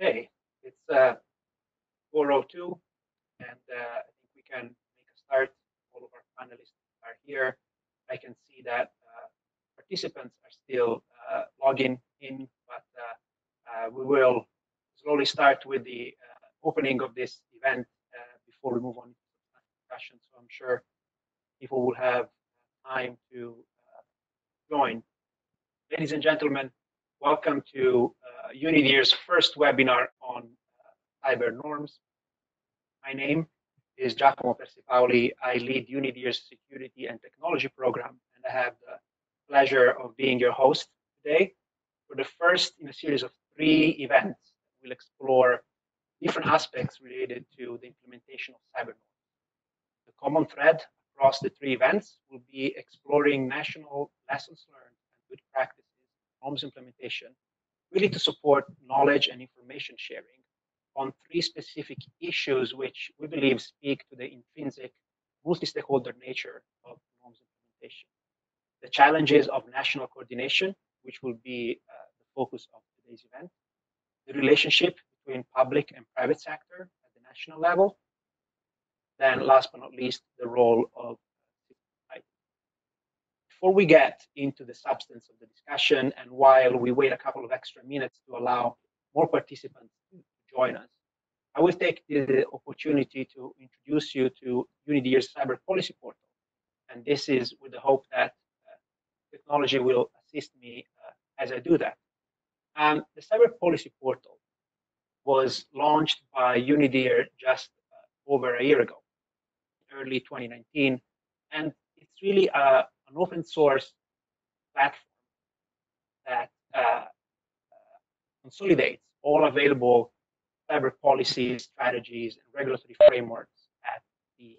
Okay, it's 4:02, and I think we can make a start. All of our panelists are here. I can see that participants are still logging in, but we will slowly start with the opening of this event before we move on to the discussion. So I'm sure people will have time to join. Ladies and gentlemen, welcome to UNIDIR's first webinar on cyber norms. My name is Giacomo Persipaoli. I lead UNIDIR's Security and Technology program, and I have the pleasure of being your host today for the first in a series of 3 events. We'll explore different aspects related to the implementation of cyber norms. The common thread across the 3 events will be exploring national lessons learned and good practices, norms implementation, really to support knowledge and information sharing on 3 specific issues which we believe speak to the intrinsic multi-stakeholder nature of norms implementation. The challenges of national coordination, which will be the focus of today's event, the relationship between public and private sector at the national level, then last but not least, the role of society. Before we get into the substance of the discussion, and while we wait a couple of extra minutes to allow more participants to join us, I will take the opportunity to introduce you to UNIDIR's Cyber Policy Portal. And this is with the hope that technology will assist me as I do that. The Cyber Policy Portal was launched by UNIDIR just over a year ago, early 2019, and it's really an open source platform that consolidates all available cyber policies, strategies, and regulatory frameworks at the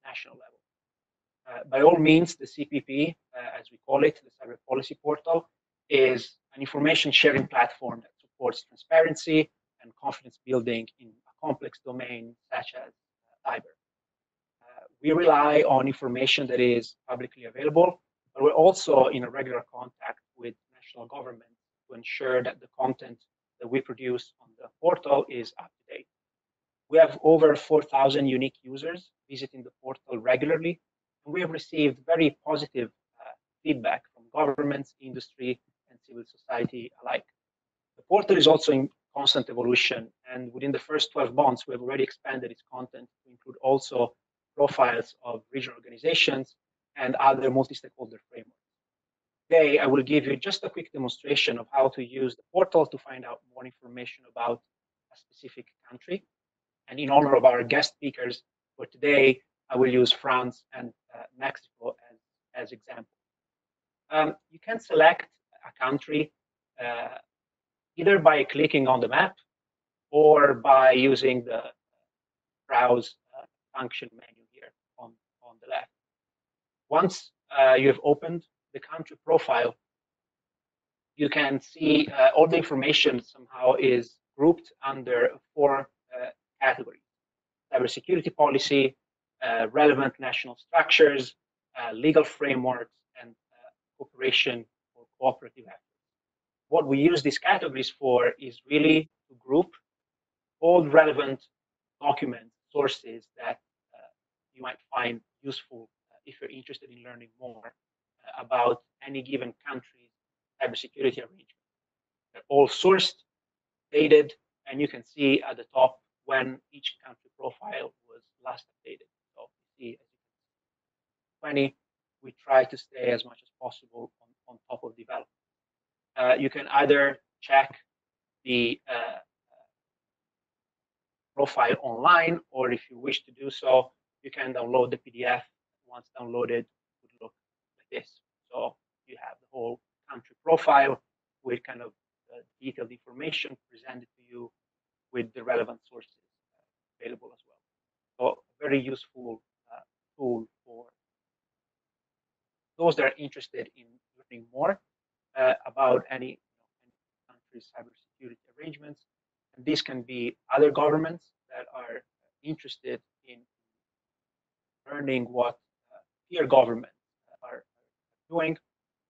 national level. By all means, the CPP, as we call it, the Cyber Policy Portal, is an information sharing platform that supports transparency and confidence building in a complex domain such as cyber. We rely on information that is publicly available, but we're also in a regular contact with national government to ensure that the content that we produce on the portal is up to date. We have over 4,000 unique users visiting the portal regularly, and we have received very positive feedback from governments, industry, and civil society alike. The portal is also in constant evolution, and within the first 12 months, we have already expanded its content to include also profiles of regional organizations and other multi-stakeholder frameworks. Today, I will give you just a quick demonstration of how to use the portal to find out more information about a specific country. And in honor of our guest speakers for today, I will use France and Mexico as examples. You can select a country either by clicking on the map or by using the browse function menu here on the left. Once you have opened the country profile, you can see all the information somehow is grouped under 4 categories: cybersecurity policy, relevant national structures, legal frameworks, and cooperation or cooperative efforts. What we use these categories for is really to group all relevant documents, sources that you might find useful if you're interested in learning more about any given country's cybersecurity arrangement. They're all sourced, dated, and you can see at the top when each country profile was last updated. So you see, as you can see, 20, we try to stay as much as possible on top of development. You can either check the profile online, or if you wish to do so, you can download the PDF. Once downloaded, it would look like this. So you have the whole country profile with kind of detailed information presented to you with the relevant sources available as well. So a very useful tool for those that are interested in learning more about any country's cybersecurity arrangements. And these can be other governments that are interested in learning what peer governments are doing,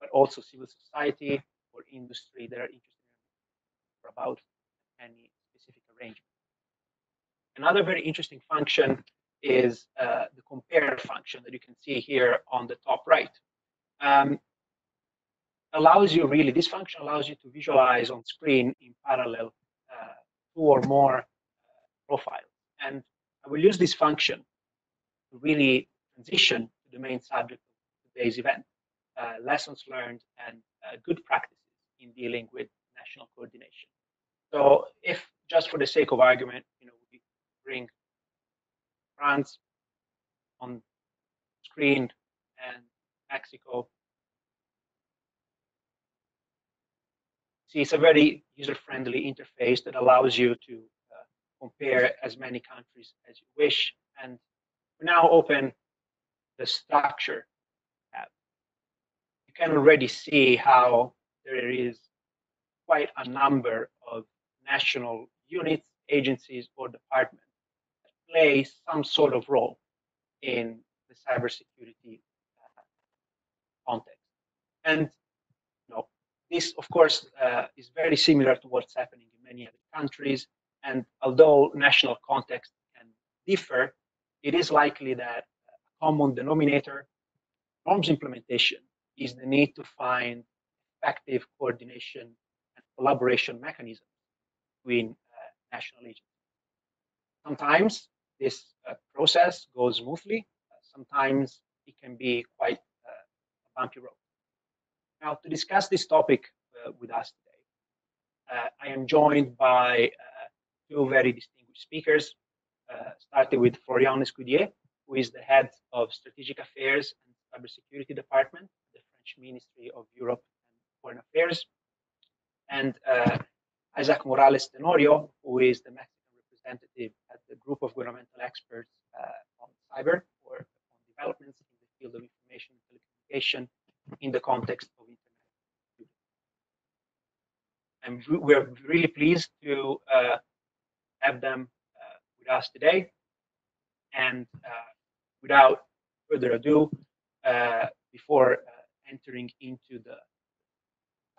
but also civil society or industry that are interested in about any specific arrangement. Another very interesting function is the compare function that you can see here on the top right. Allows you really, this function allows you to visualize on screen in parallel 2 or more profiles. And I will use this function to really transition to the main subject of today's event, lessons learned and good practices in dealing with national coordination. So if, just for the sake of argument, we bring France on screen and Mexico, see, it's a very user-friendly interface that allows you to compare as many countries as you wish. And we now open the structure tab. You can already see how there is quite a number of national units, agencies, or departments that play some sort of role in the cybersecurity context. And this, of course, is very similar to what's happening in many other countries. And although national context can differ, it is likely that a common denominator, norms implementation, is the need to find effective coordination and collaboration mechanisms between national agencies. Sometimes this process goes smoothly. Sometimes it can be quite a bumpy road. Now, to discuss this topic with us today, I am joined by 2 very distinguished speakers, starting with Florian Escudié, who is the head of Strategic Affairs and Cybersecurity Department, the French Ministry of Europe and Foreign Affairs, and Isaac Morales Tenorio, who is the Mexican representative at the group of governmental experts on cyber or on developments in the field of information and telecommunication in the context of internet. And we're really pleased to have them with us today. And without further ado, before entering into the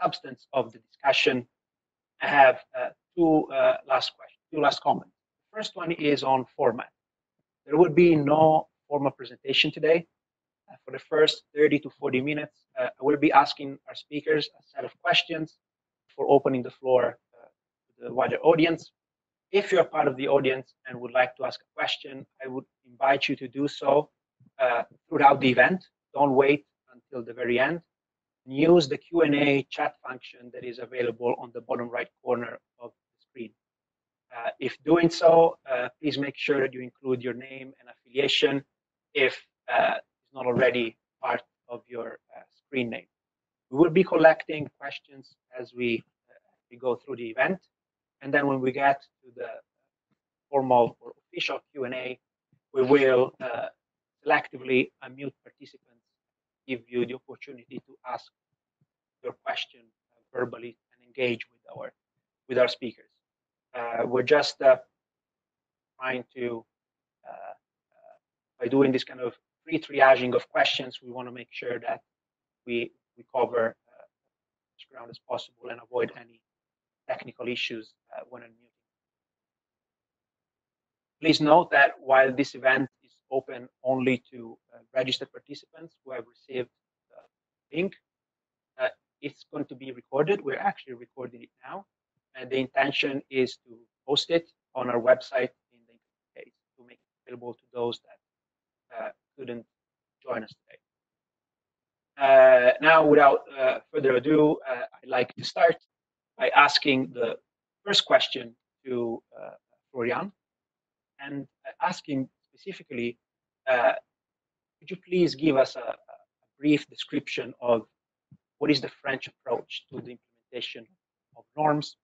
substance of the discussion, I have 2 last comments. The first one is on format. There will be no formal presentation today. For the first 30 to 40 minutes, I will be asking our speakers a set of questions for opening the floor to the wider audience. If you're part of the audience and would like to ask a question, I would invite you to do so throughout the event. Don't wait until the very end. Use the Q&A chat function that is available on the bottom right corner of the screen. If doing so, please make sure that you include your name and affiliation if it's not already part of your screen name. We will be collecting questions as we go through the event. And then when we get to the formal or official Q&A, we will selectively unmute participants, give you the opportunity to ask your question verbally and engage with our speakers. We're just trying to, by doing this kind of pre-triaging of questions, we want to make sure that we cover as much ground as possible and avoid any technical issues when unmuting. Please note that while this event is open only to registered participants who have received the link, it's going to be recorded. We're actually recording it now. And the intention is to post it on our website in the interface to make it available to those that couldn't join us today. Now, without further ado, I'd like to start by asking the first question to Florian, and asking specifically, could you please give us a brief description of what is the French approach to the implementation of norms,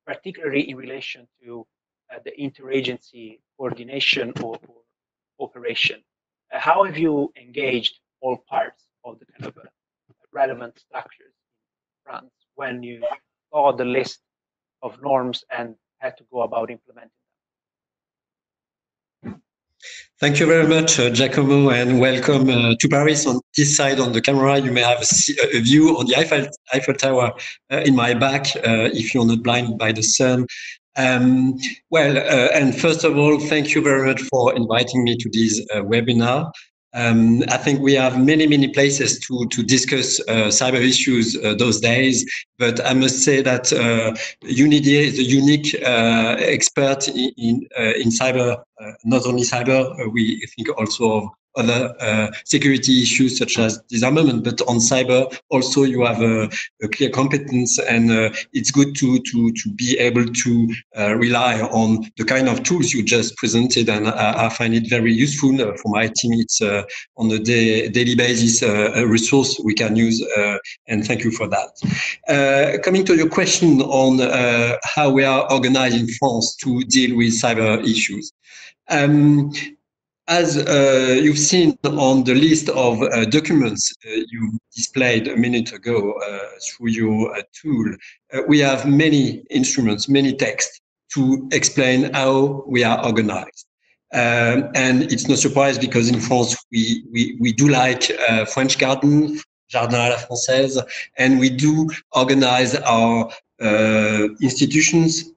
particularly in relation to the interagency coordination or cooperation? How have you engaged all parts of the kind of relevant structures in France when you saw the list of norms and had to go about implementing them? Thank you very much, Giacomo, and welcome to Paris. On this side on the camera, you may have a view on the Eiffel Tower in my back. If you're not blinded by the sun, And first of all, thank you very much for inviting me to this webinar. I think we have many places to discuss cyber issues those days, but I must say that UNIDIR is a unique expert in cyber, not only cyber. We think also of other security issues such as disarmament, but on cyber also you have a clear competence, and it's good to be able to rely on the kind of tools you just presented, and I find it very useful for my team. It's on a daily basis a resource we can use, and thank you for that. Coming to your question on how we are organized in France to deal with cyber issues. As you've seen on the list of documents you displayed a minute ago through your tool, we have many instruments, many texts to explain how we are organized. And it's no surprise because in France, we do like French Jardin à la Française, and we do organize our institutions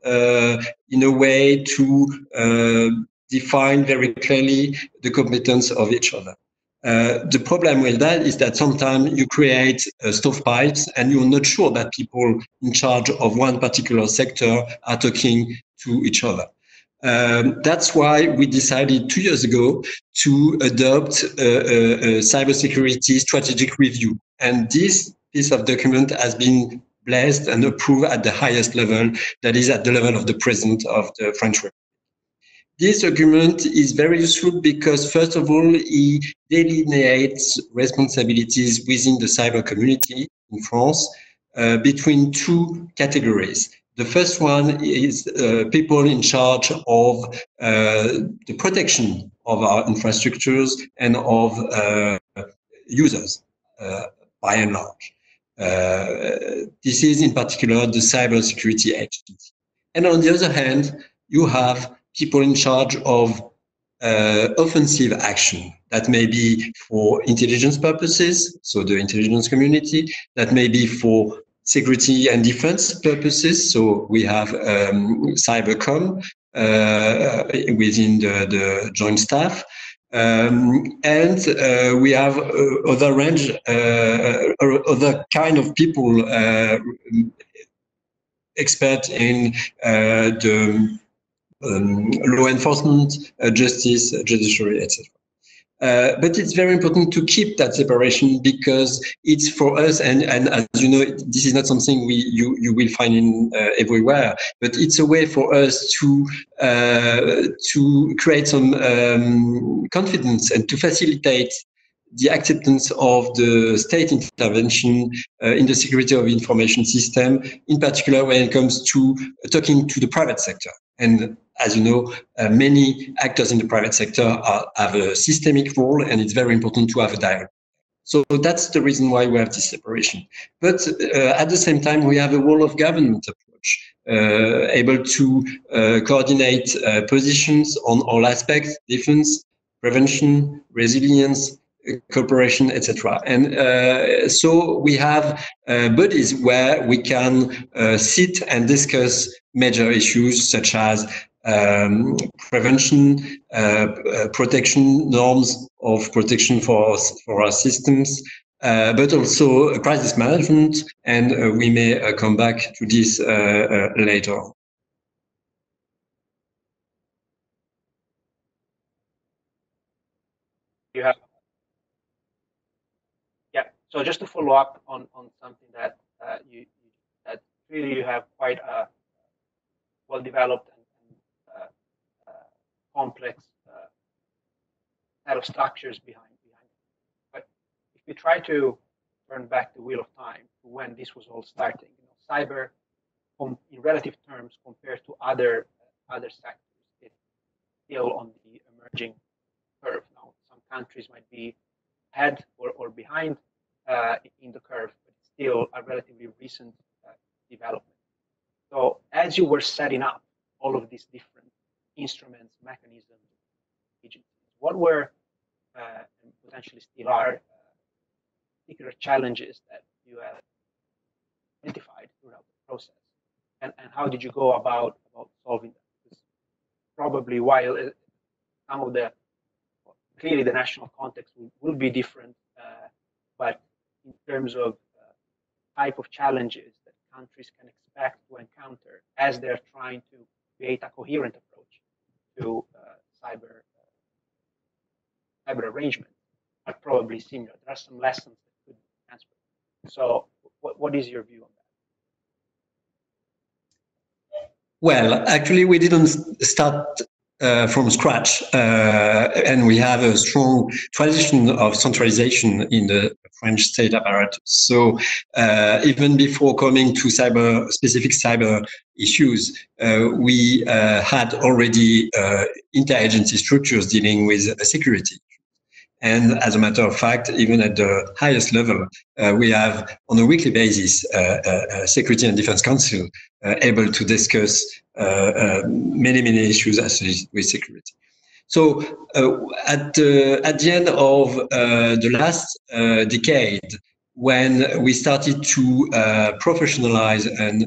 in a way to define very clearly the competence of each other. The problem with that is that sometimes you create stovepipes and you're not sure that people in charge of one particular sector are talking to each other. That's why we decided 2 years ago to adopt a cybersecurity strategic review. And this piece of document has been blessed and approved at the highest level, that is at the level of the President of the French Republic. This document is very useful because, first of all, it delineates responsibilities within the cyber community in France between two categories. The first one is people in charge of the protection of our infrastructures and of users, by and large. This is in particular the Cybersecurity Agency. And on the other hand, you have people in charge of offensive action. That may be for intelligence purposes, so the intelligence community. That may be for security and defense purposes. So we have cybercom within the joint staff. And we have other range, other kind of people expert in the law enforcement, justice, judiciary, etc. But it's very important to keep that separation because it's for us, and as you know, this is not something you will find in everywhere, but it's a way for us to create some confidence and to facilitate the acceptance of the state intervention in the security of information system, in particular when it comes to talking to the private sector. And as you know, many actors in the private sector have a systemic role, and it's very important to have a dialogue. So that's the reason why we have this separation. But at the same time, we have a role of government approach, able to coordinate positions on all aspects: defense, prevention, resilience, cooperation, etc. And so we have bodies where we can sit and discuss major issues such as prevention, protection, norms of protection for our systems, but also crisis management, and we may come back to this later. You have, yeah. So just to follow up on something that that really you have quite a well-developed and complex set of structures behind it. But if we try to turn back the wheel of time to when this was all starting, cyber, in relative terms, compared to other sectors, it's still on the emerging curve. Now, some countries might be ahead or behind in the curve, but it's still a relatively recent development. So as you were setting up all of these different instruments, mechanisms, agencies, what were and potentially still are particular challenges that you have identified throughout the process, and how did you go about solving involved in that. Because probably while some of the, clearly the national context will be different, but in terms of type of challenges that countries can expect to encounter as they're trying to create a coherent approach to cyber arrangement are probably similar. There are some lessons that could be transferred. So what is your view on that? Well, actually, we didn't start from scratch, and we have a strong tradition of centralization in the French state apparatus. So even before coming to specific cyber issues, we had already interagency structures dealing with security. And as a matter of fact, even at the highest level, we have on a weekly basis Security and Defense Council able to discuss many issues associated with security. So at the end of the last decade, when we started to professionalize and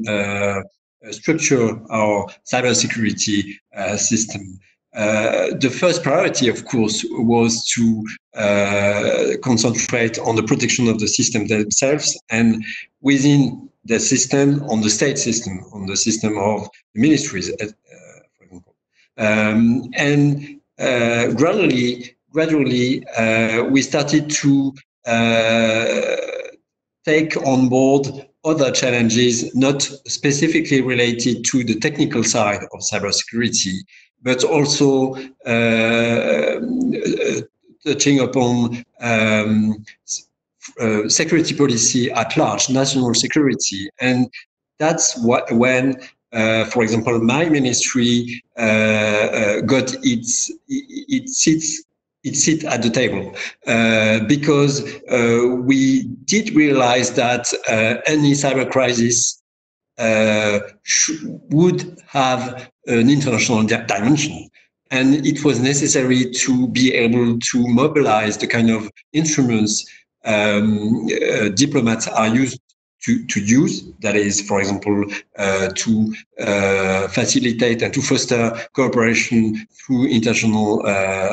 structure our cybersecurity system, the first priority, of course, was to concentrate on the protection of the system themselves, and within the system, on the state system, on the system of the ministries, for example. And gradually, we started to take on board other challenges not specifically related to the technical side of cybersecurity, but also touching upon security policy at large, national security. And that's when, for example, my ministry got its seat at the table, because we did realize that any cyber crisis would have an international dimension. And it was necessary to be able to mobilize the kind of instruments diplomats are used to use. That is, for example, to facilitate and to foster cooperation through international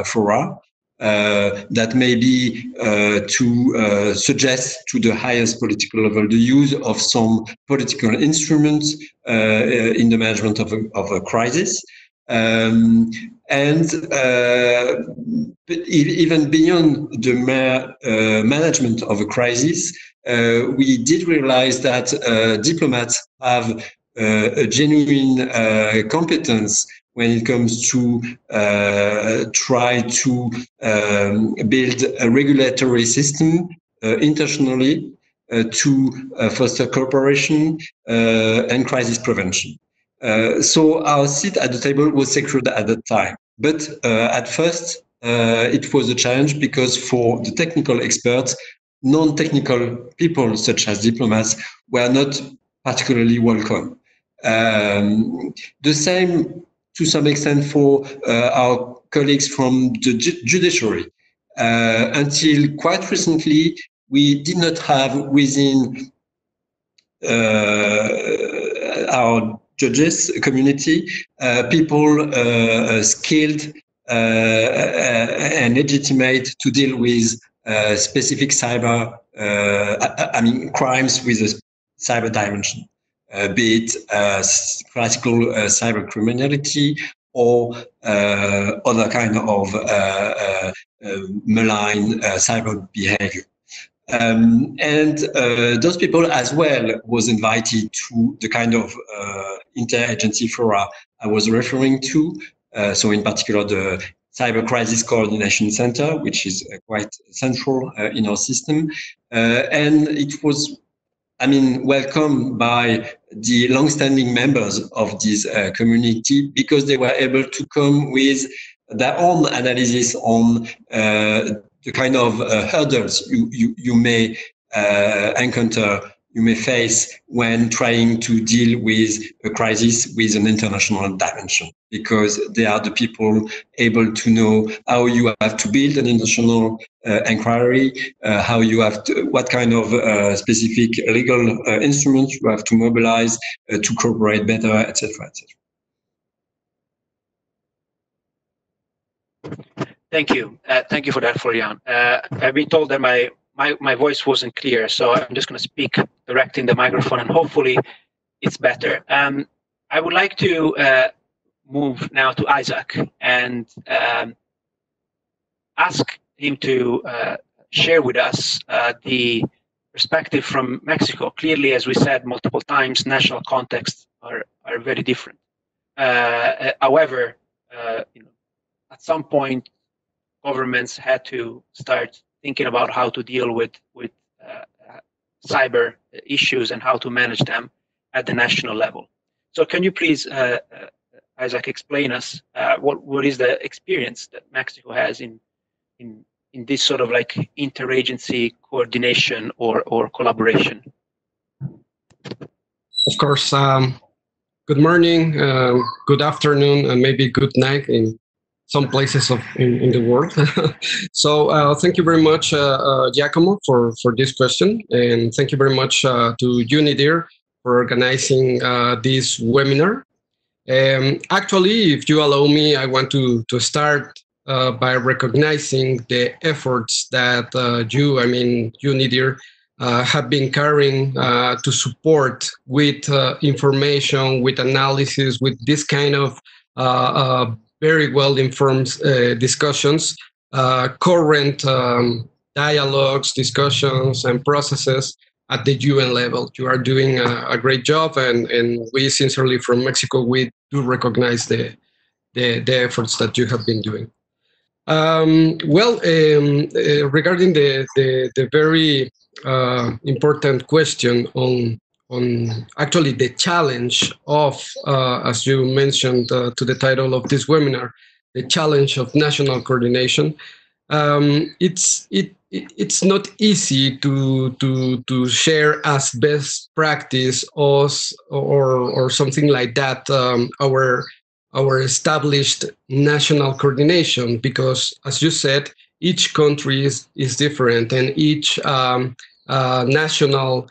fora. That may be to suggest to the highest political level the use of some political instruments in the management of a crisis. And even beyond the management of a crisis, we did realize that diplomats have a genuine competence when it comes to try to build a regulatory system internationally to foster cooperation and crisis prevention. So our seat at the table was secured at that time. But at first, it was a challenge because for the technical experts, non-technical people such as diplomats were not particularly welcome. The same to some extent for our colleagues from the judiciary. Until quite recently, we did not have within our judges community people skilled and legitimate to deal with specific cyber, crimes with a cyber dimension. Be it classical cyber criminality or other kind of malign cyber behavior. And those people as well was invited to the kind of interagency fora I was referring to. So in particular, the Cyber Crisis Coordination Center, which is quite central in our system. And it was welcomed by the long-standing members of this community because they were able to come with their own analysis on the kind of hurdles you may encounter, you may face when trying to deal with a crisis with an international dimension, because they are the people able to know how you have to build an international inquiry, how you have to, what kind of specific legal instruments you have to mobilize to cooperate better, etc., etc. Thank you. Thank you for that, Florian. I've been told that my voice wasn't clear, so I'm just going to speak direct in the microphone, and hopefully it's better. I would like to move now to Isaac and ask him to share with us the perspective from Mexico. Clearly, as we said multiple times, national contexts are very different. However, at some point, governments had to start thinking about how to deal with cyber issues and how to manage them at the national level. So can you please, Isaac, explain us what is the experience that Mexico has in this sort of like interagency coordination or collaboration? Of course. Good morning, good afternoon, and maybe good night in some places in the world. So thank you very much, Giacomo, for this question. And thank you very much to UNIDIR for organizing this webinar. Actually, if you allow me, I want to start by recognizing the efforts that UNIDIR have been carrying to support with information, with analysis, with this kind of very well-informed discussions, current dialogues, discussions, and processes at the UN level. You are doing a great job, and we sincerely from Mexico, we do recognize the efforts that you have been doing. Regarding the very important question on actually the challenge of, as you mentioned to the title of this webinar, the challenge of national coordination. It's not easy to share as best practice or something like that our established national coordination, because, as you said, each country is different, and each national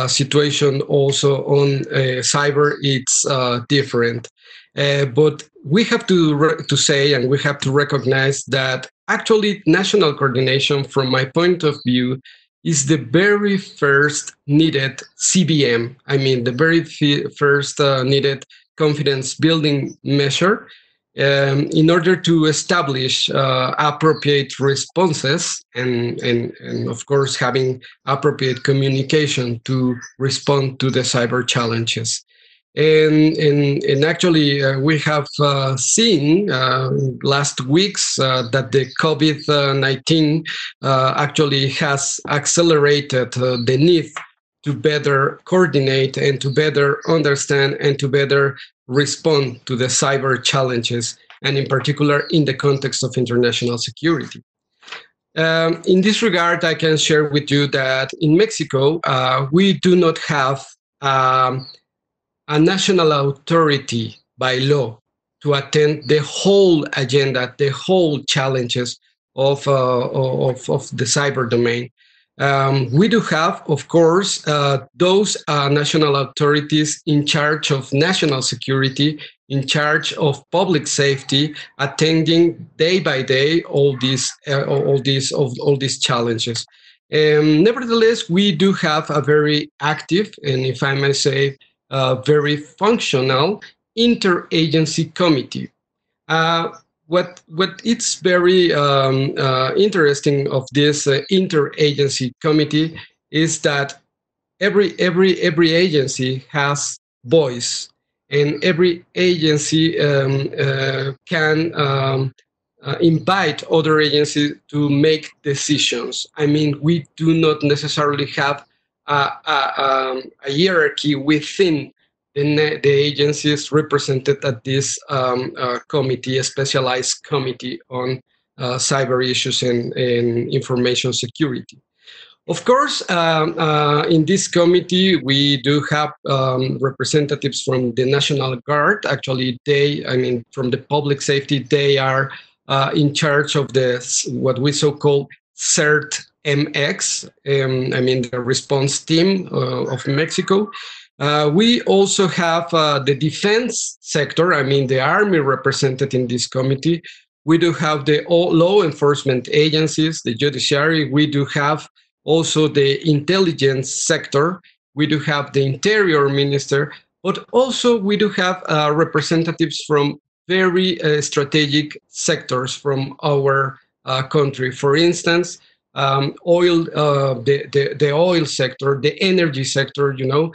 situation also on cyber, it's different. But we have to say, and we have to recognize that actually national coordination, from my point of view, is the very first needed CBM. I mean, the very first needed confidence building measure in order to establish appropriate responses and of course having appropriate communication to respond to the cyber challenges. And actually we have seen last weeks that the COVID-19 actually has accelerated the need to better coordinate and to better understand and to better respond to the cyber challenges, and in particular in the context of international security. In this regard, I can share with you that in Mexico, we do not have a national authority by law to attend the whole agenda, the whole challenges of the cyber domain. We do have, of course, those national authorities in charge of national security, in charge of public safety, attending day by day all these challenges. Nevertheless, we do have a very active, and if I may say, very functional interagency committee. What it's very interesting of this interagency committee is that every agency has voice, and every agency can invite other agencies to make decisions. I mean, we do not necessarily have a hierarchy within the agencies represented at this committee, a specialized committee on cyber issues and information security. Of course, in this committee, we do have representatives from the National Guard. Actually, from the public safety, they are in charge of what we so-called CERT-MX, the response team of Mexico. We also have the defense sector, the Army represented in this committee. we do have the law enforcement agencies, the judiciary, we do have also the intelligence sector, we do have the interior minister, but also we do have representatives from very strategic sectors from our country. For instance, oil, the oil sector, the energy sector, the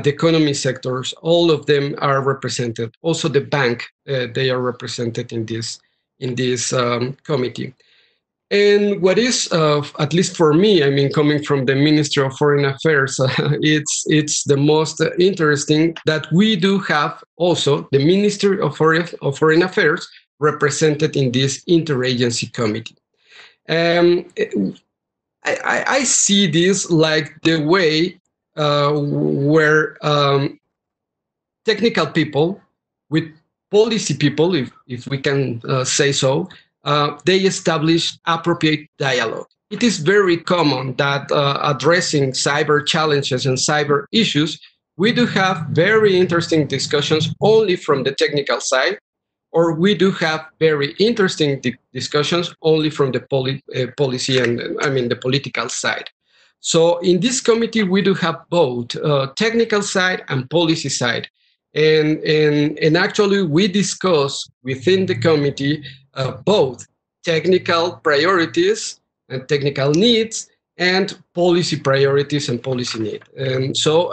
economy sectors, all of them are represented. Also the bank, they are represented in this committee. And what is, at least for me, I mean, coming from the Ministry of Foreign Affairs, it's the most interesting that we do have also the Ministry of Foreign Affairs represented in this Interagency Committee. I see this like the way where technical people with policy people, if we can say so, they establish appropriate dialogue. It is very common that addressing cyber challenges and cyber issues, we do have very interesting discussions only from the technical side, or we do have very interesting discussions only from the policy and, I mean, the political side. So in this committee, we do have both technical side and policy side. And actually, we discuss within the committee both technical priorities and technical needs and policy priorities and policy need. And so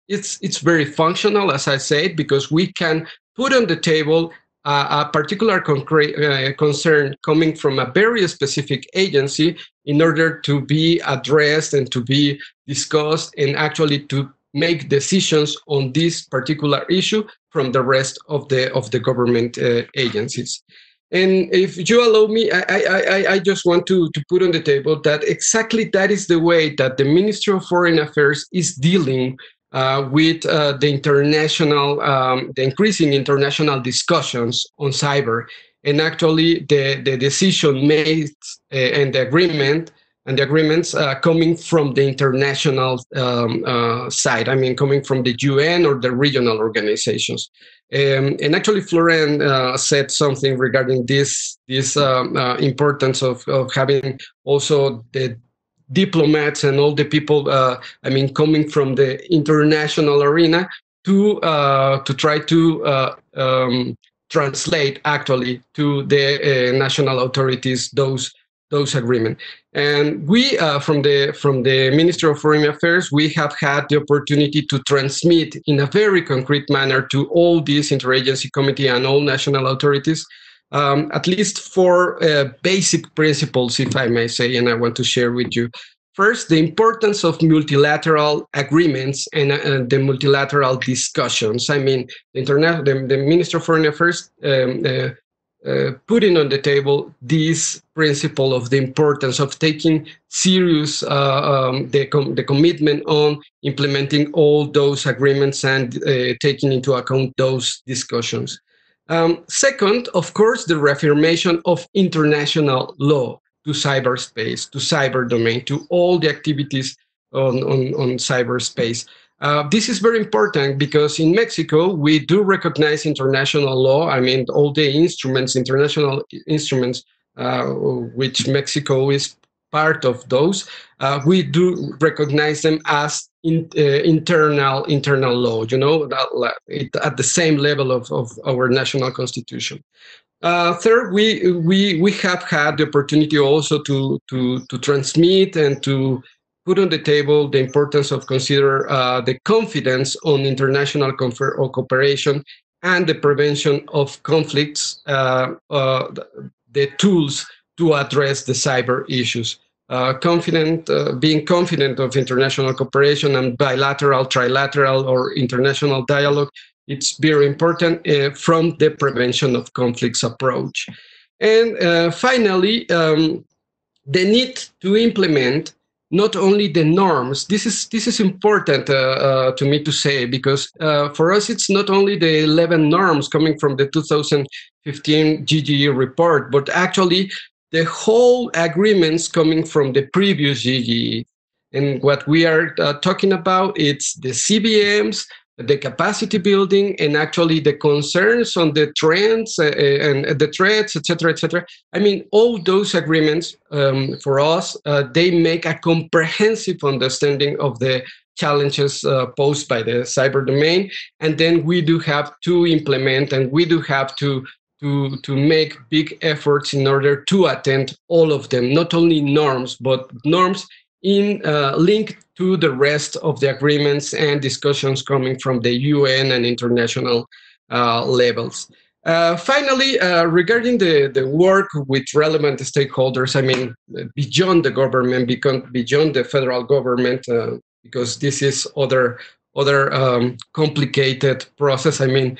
it's very functional, as I said, because we can put on the table a particular concern coming from a very specific agency in order to be addressed and to be discussed and actually to make decisions on this particular issue from the rest of the government agencies. And if you allow me, I just want to put on the table that exactly that is the way that the Ministry of Foreign Affairs is dealing with the international, the increasing international discussions on cyber. And actually the decision made and the agreements coming from the international side. I mean, coming from the UN or the regional organizations. And actually, Florian said something regarding this importance of having also the diplomats and all the people, I mean, coming from the international arena to try to translate actually to the national authorities those agreements. And we, from the Ministry of Foreign Affairs, we have had the opportunity to transmit in a very concrete manner to all these interagency committee and all national authorities, at least four basic principles, if I may say, and I want to share with you. First, the importance of multilateral agreements and the multilateral discussions. I mean, the Minister of Foreign Affairs putting on the table this principle of the importance of taking serious the commitment on implementing all those agreements and taking into account those discussions. Second, of course, the reaffirmation of international law to cyberspace, to cyber domain, to all the activities on cyberspace. This is very important because in Mexico, we do recognize international law. I mean, all the instruments, international instruments, which Mexico is part of those, we do recognize them as internal law, you know, at the same level of our national constitution. Third, we have had the opportunity also to transmit and to put on the table the importance of consider the confidence on international cooperation and the prevention of conflicts, the tools to address the cyber issues. Being confident of international cooperation and bilateral, trilateral, or international dialogue, it's very important from the prevention of conflicts approach. And finally, the need to implement not only the norms. This is important to me to say, because for us it's not only the 11 norms coming from the 2015 GGE report, but actually the whole agreements coming from the previous GGE. And what we are talking about, it's the CBMs, the capacity building, and actually the concerns on the trends and the threats, etc., etc. I mean, all those agreements for us, they make a comprehensive understanding of the challenges posed by the cyber domain, and then we do have to implement, and we do have to make big efforts in order to attend all of them, not only norms, but norms in link to the rest of the agreements and discussions coming from the UN and international levels. Finally, regarding the work with relevant stakeholders, I mean, beyond the government, beyond the federal government, because this is other complicated process. I mean,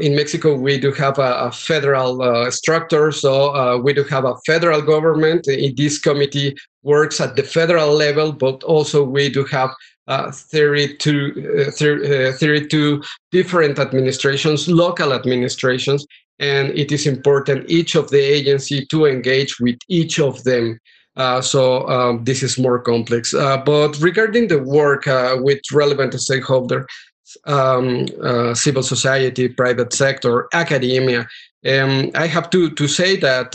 in Mexico, we do have a federal structure, so we do have a federal government. In this committee works at the federal level, but also we do have 32 different administrations, local administrations, and it is important each of the agency to engage with each of them. So this is more complex. But regarding the work with relevant stakeholders, civil society, private sector, academia, I have to say that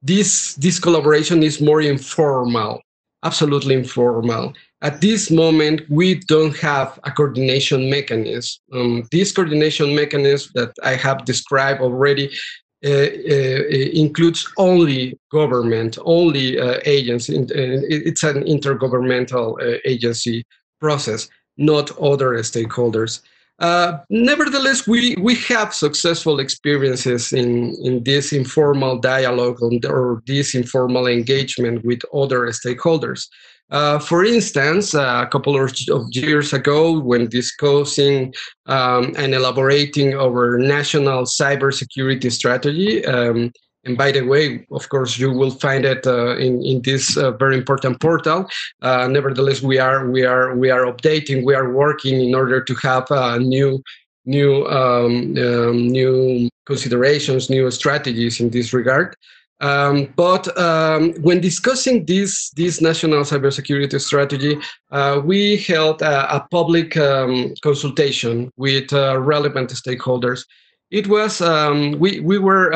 this collaboration is more informal, absolutely informal. At this moment, we don't have a coordination mechanism. This coordination mechanism that I have described already includes only government, only agency. It's an intergovernmental agency process, not other stakeholders. Nevertheless, we have successful experiences in this informal dialogue or this informal engagement with other stakeholders. For instance, a couple of years ago, when discussing and elaborating our national cybersecurity strategy, and by the way, of course, you will find it in this very important portal. Nevertheless, we are updating, we are working in order to have new considerations, new strategies in this regard. But when discussing this national cybersecurity strategy, we held a public consultation with relevant stakeholders. It was we were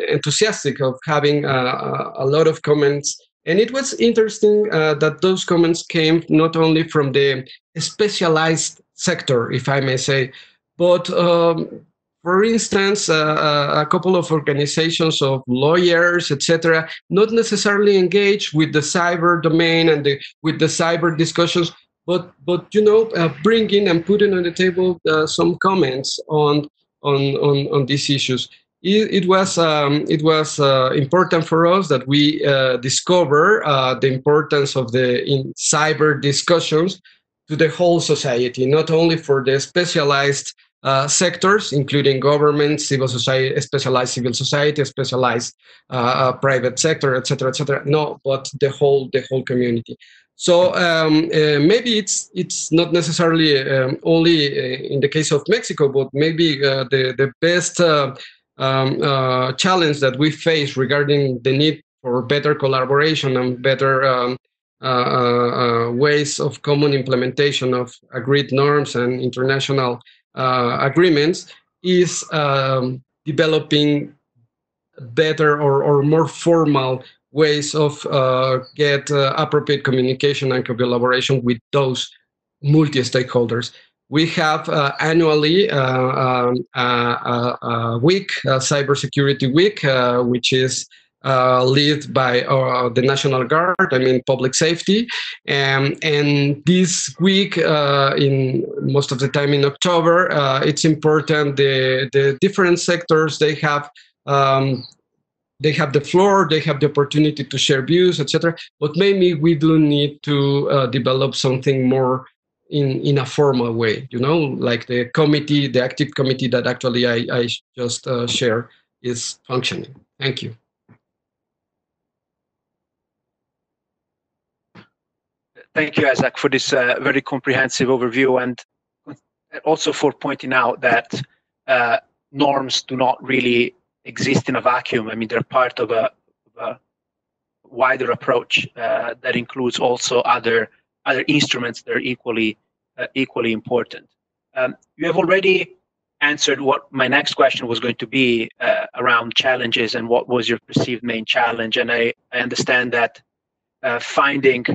enthusiastic of having a lot of comments, and it was interesting that those comments came not only from the specialized sector, if I may say, but for instance, a couple of organizations of lawyers, etc., not necessarily engaged with the cyber domain and with the cyber discussions, but you know, bringing and putting on the table some comments on these issues. It was important for us that we discover the importance of the cyber discussions to the whole society, not only for the specialized sectors, including government, civil society, specialized civil society, specialized private sector, etc., etc. No, but the whole community. So maybe it's not necessarily only in the case of Mexico, but maybe the best challenge that we face regarding the need for better collaboration and better ways of common implementation of agreed norms and international agreements is developing better or more formal ways of get appropriate communication and collaboration with those multi-stakeholders. We have annually a week, a cybersecurity week, which is led by the National Guard, I mean public safety, and this week, in most of the time in October, it's important the different sectors, they have the floor, they have the opportunity to share views, etc. But maybe we do need to develop something more in a formal way, you know, like the committee, the active committee that actually I just share is functioning. Thank you. Thank you, Isaac, for this very comprehensive overview, and also for pointing out that norms do not really exist in a vacuum. I mean, they're part of a wider approach that includes also other instruments that are equally equally important. You have already answered what my next question was going to be around challenges and what was your perceived main challenge. And I understand that finding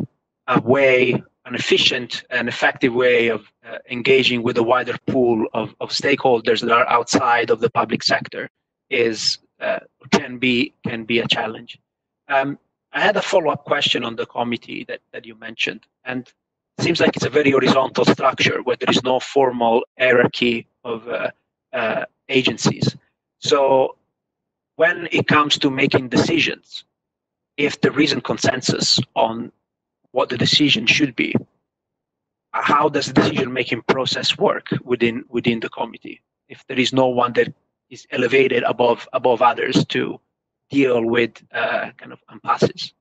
a way, an efficient and effective way of engaging with a wider pool of stakeholders that are outside of the public sector is can be a challenge. I had a follow-up question on the committee that you mentioned, and it seems like it's a very horizontal structure where there is no formal hierarchy of agencies. So when it comes to making decisions, if there isn't consensus on what the decision should be, how does the decision-making process work within the committee if there is no one that is elevated above others to deal with kind of impasses?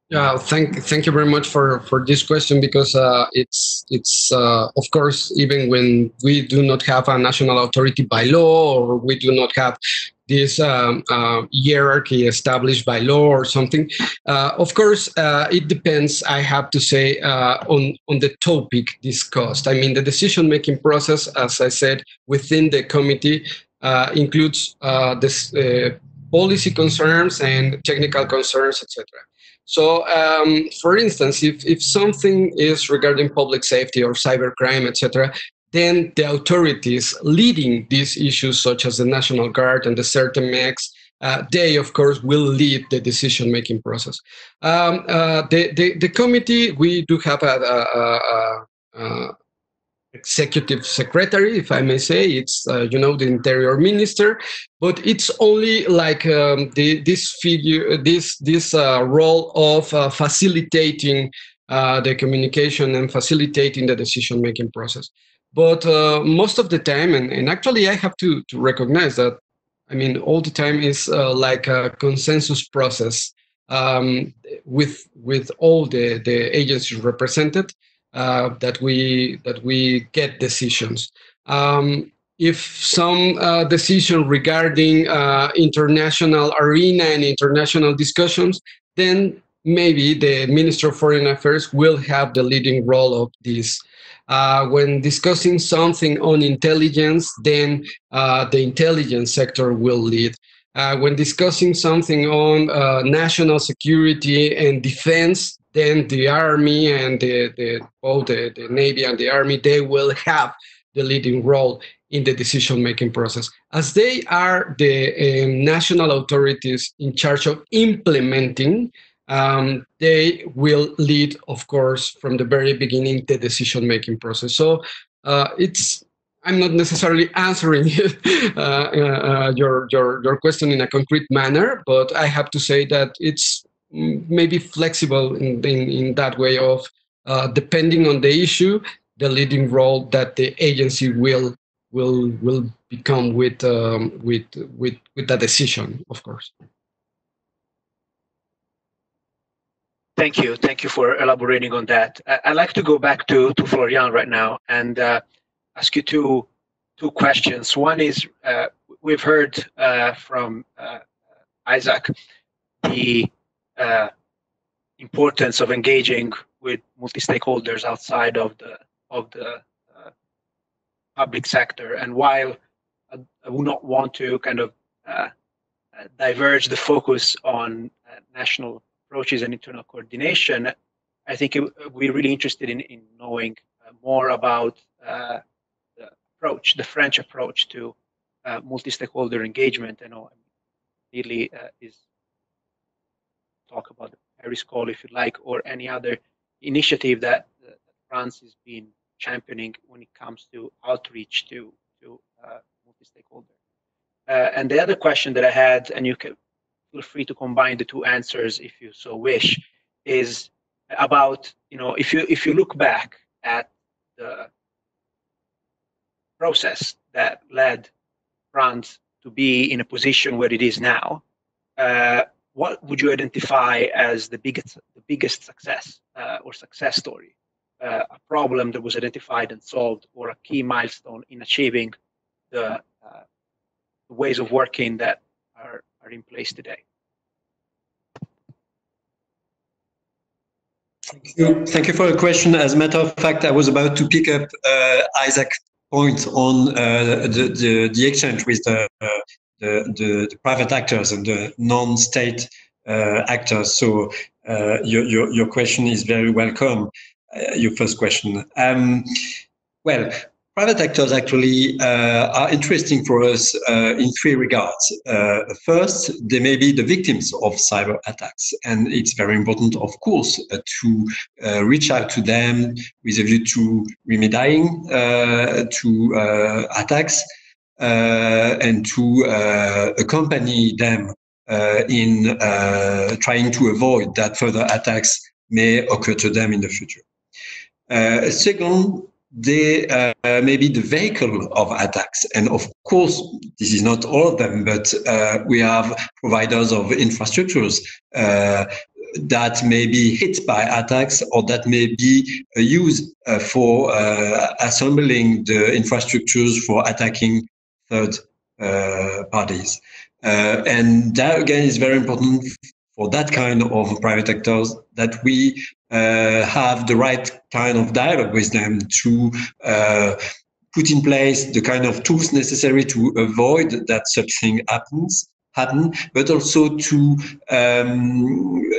Yeah, thank you very much for this question, because it's of course, even when we do not have a national authority by law, or we do not have this hierarchy established by law or something, of course it depends, I have to say, on the topic discussed. I mean, the decision making process, as I said, within the committee includes this policy concerns and technical concerns, etc. So, for instance, if something is regarding public safety or cybercrime, etc., then the authorities leading these issues, such as the National Guard and the CERTEMEX, they, of course, will lead the decision-making process. The committee, we do have a executive secretary, if I may say. It's the interior minister, but it's only like this role of facilitating the communication and facilitating the decision making process. But most of the time, and actually I have to recognize that, I mean, all the time is like a consensus process with all the agencies represented. That we get decisions. If some decision regarding international arena and international discussions, then maybe the Minister of Foreign Affairs will have the leading role of this. When discussing something on intelligence, then the intelligence sector will lead. When discussing something on national security and defense, then the Army and both the Navy and the Army, they will have the leading role in the decision-making process, as they are the national authorities in charge of implementing. They will lead, of course, from the very beginning, the decision-making process. So I'm not necessarily answering your question in a concrete manner, but I have to say that it's maybe flexible in that way of depending on the issue, the leading role that the agency will become with that decision, of course. Thank you for elaborating on that. I'd like to go back to Florian right now and ask you two questions. One is we've heard from Isaac the importance of engaging with multi-stakeholders outside of the public sector. And while I would not want to kind of diverge the focus on national approaches and internal coordination, I think we're really interested in knowing more about the French approach to multi-stakeholder engagement. I know really is talk about the Paris Call, if you like, or any other initiative that France has been championing when it comes to outreach to multi-stakeholder. And the other question that I had, and you can feel free to combine the two answers if you so wish, is about, if you look back at the process that led France to be in a position where it is now, what would you identify as the biggest success or success story? A problem that was identified and solved, or a key milestone in achieving the ways of working that are in place today? Thank you for the question. As a matter of fact, I was about to pick up Isaac's point on the exchange with the private actors and the non-state actors. So your question is very welcome. Your first question. Well, private actors actually are interesting for us in three regards. First, they may be the victims of cyber attacks, and it's very important, of course, to reach out to them with a view to remedying to attacks and to accompany them in trying to avoid that further attacks may occur to them in the future. Second, they may be the vehicle of attacks. And of course, this is not all of them, but we have providers of infrastructures that may be hit by attacks or that may be used for assembling the infrastructures for attacking third parties. And that, again, is very important for that kind of private actors, that we have the right kind of dialogue with them to put in place the kind of tools necessary to avoid that such thing happen, but also to,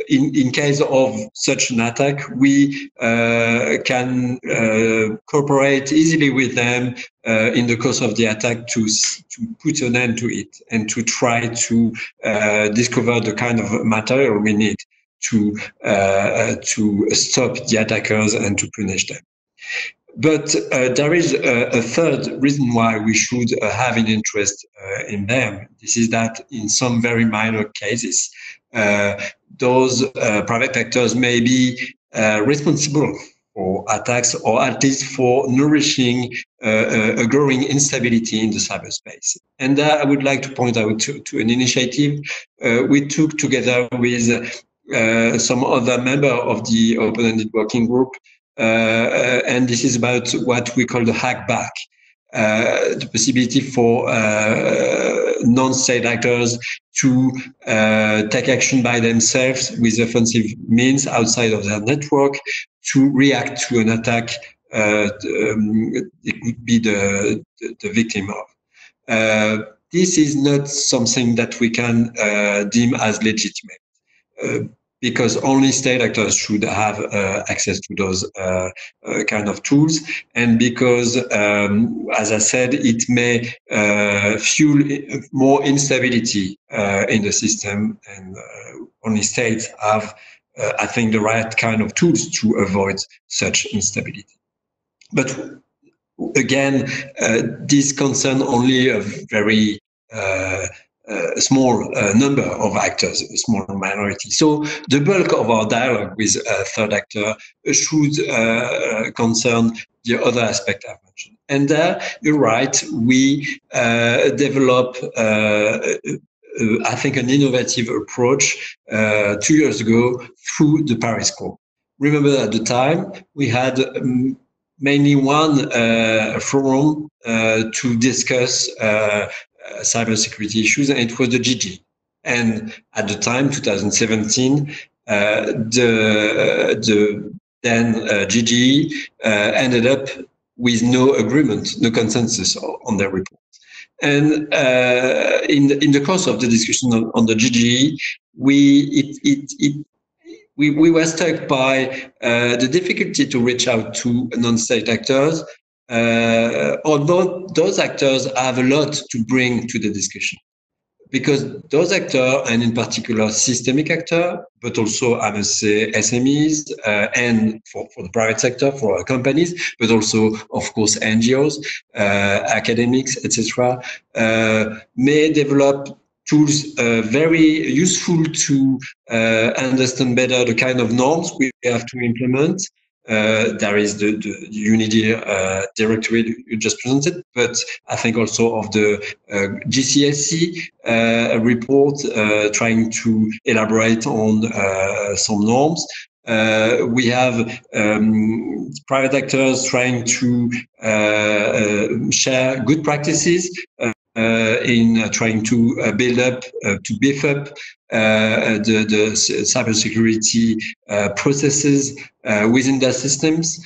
in case of such an attack, we can cooperate easily with them in the course of the attack to put an end to it and to try to discover the kind of material we need to stop the attackers and to punish them. But there is a third reason why we should have an interest in them. This is that in some very minor cases, those private actors may be responsible for attacks, or at least for nourishing a growing instability in the cyberspace. And I would like to point out to an initiative we took together with some other member of the open-ended working group. And this is about what we call the hack back, the possibility for non-state actors to take action by themselves with offensive means outside of their network to react to an attack it could be the victim of. This is not something that we can deem as legitimate. Because only state actors should have access to those kind of tools, and because, as I said, it may fuel more instability in the system, and only states have, I think, the right kind of tools to avoid such instability. But again, this concerns only a very a small number of actors, a small minority. So the bulk of our dialogue with a third actor should concern the other aspect I've mentioned. And there, you're right, we developed, I think, an innovative approach 2 years ago through the Paris Call. Remember, at the time, we had mainly one forum to discuss cybersecurity issues, and it was the GG. And at the time, 2017, the then GG ended up with no agreement, no consensus on their report. And in the course of the discussion on the GG, we were struck by the difficulty to reach out to non-state actors, although those actors have a lot to bring to the discussion. Because those actors, and in particular systemic actors, but also, I must say, SMEs, and for the private sector, for companies, but also, of course, NGOs, academics, etc., may develop tools very useful to understand better the kind of norms we have to implement. There is the UNIDIR directorate you just presented, but I think also of the GCSC report trying to elaborate on some norms. We have private actors trying to share good practices in trying to build up, to beef up the cybersecurity processes within their systems,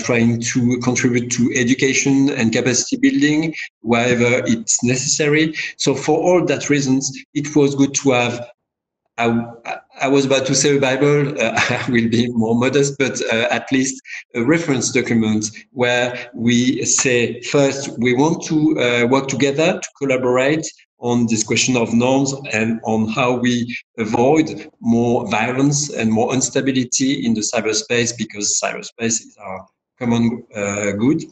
trying to contribute to education and capacity building wherever it's necessary. So for all that reasons, it was good to have, I was about to say a Bible, I will be more modest, but at least a reference document where we say, first, we want to work together to collaborate on this question of norms and on how we avoid more violence and more instability in the cyberspace, because cyberspace is our common good.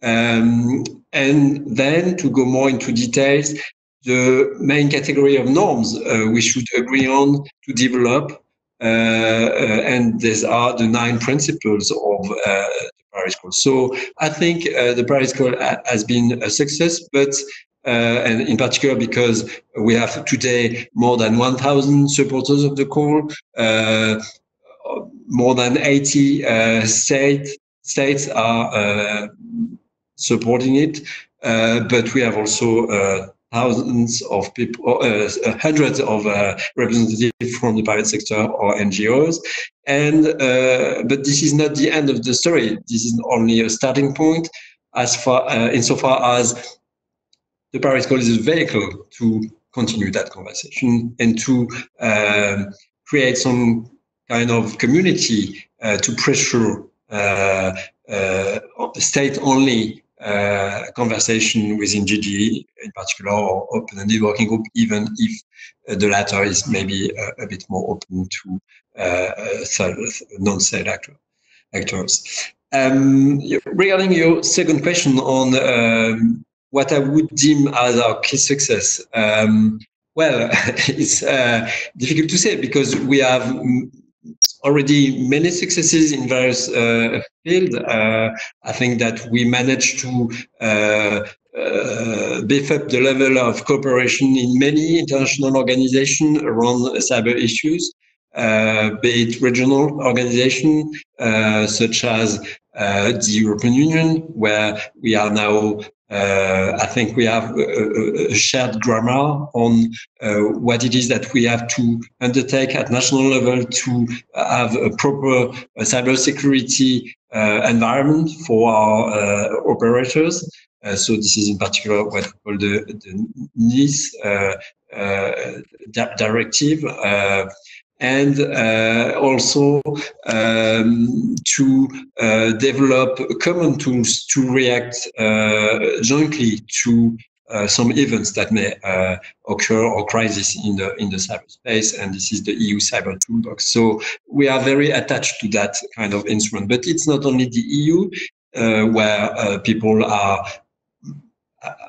And then to go more into details, the main category of norms we should agree on to develop, and these are the 9 principles of the Paris Call. So I think the Paris Call has been a success, but and in particular because we have today more than 1,000 supporters of the call, more than 80 states are supporting it, but we have also thousands of people, hundreds of representatives from the private sector or NGOs. And but this is not the end of the story. This is only a starting point, as far insofar as the Paris Call is a vehicle to continue that conversation and to create some kind of community to pressure state-only conversation within GG in particular, or open-ended working group, even if the latter is maybe a bit more open to non-state actors. Regarding your second question on what I would deem as our key success, well, it's difficult to say because we have already many successes in various fields. I think that we managed to beef up the level of cooperation in many international organizations around cyber issues, be it regional organizations such as the European Union, where we are now I think we have a shared grammar on what it is that we have to undertake at national level to have a proper cybersecurity environment for our operators. So this is in particular what we call the NIS directive. And also to develop common tools to react jointly to some events that may occur or crisis in the cyberspace, and this is the EU Cyber Toolbox. So we are very attached to that kind of instrument, but it's not only the EU where people are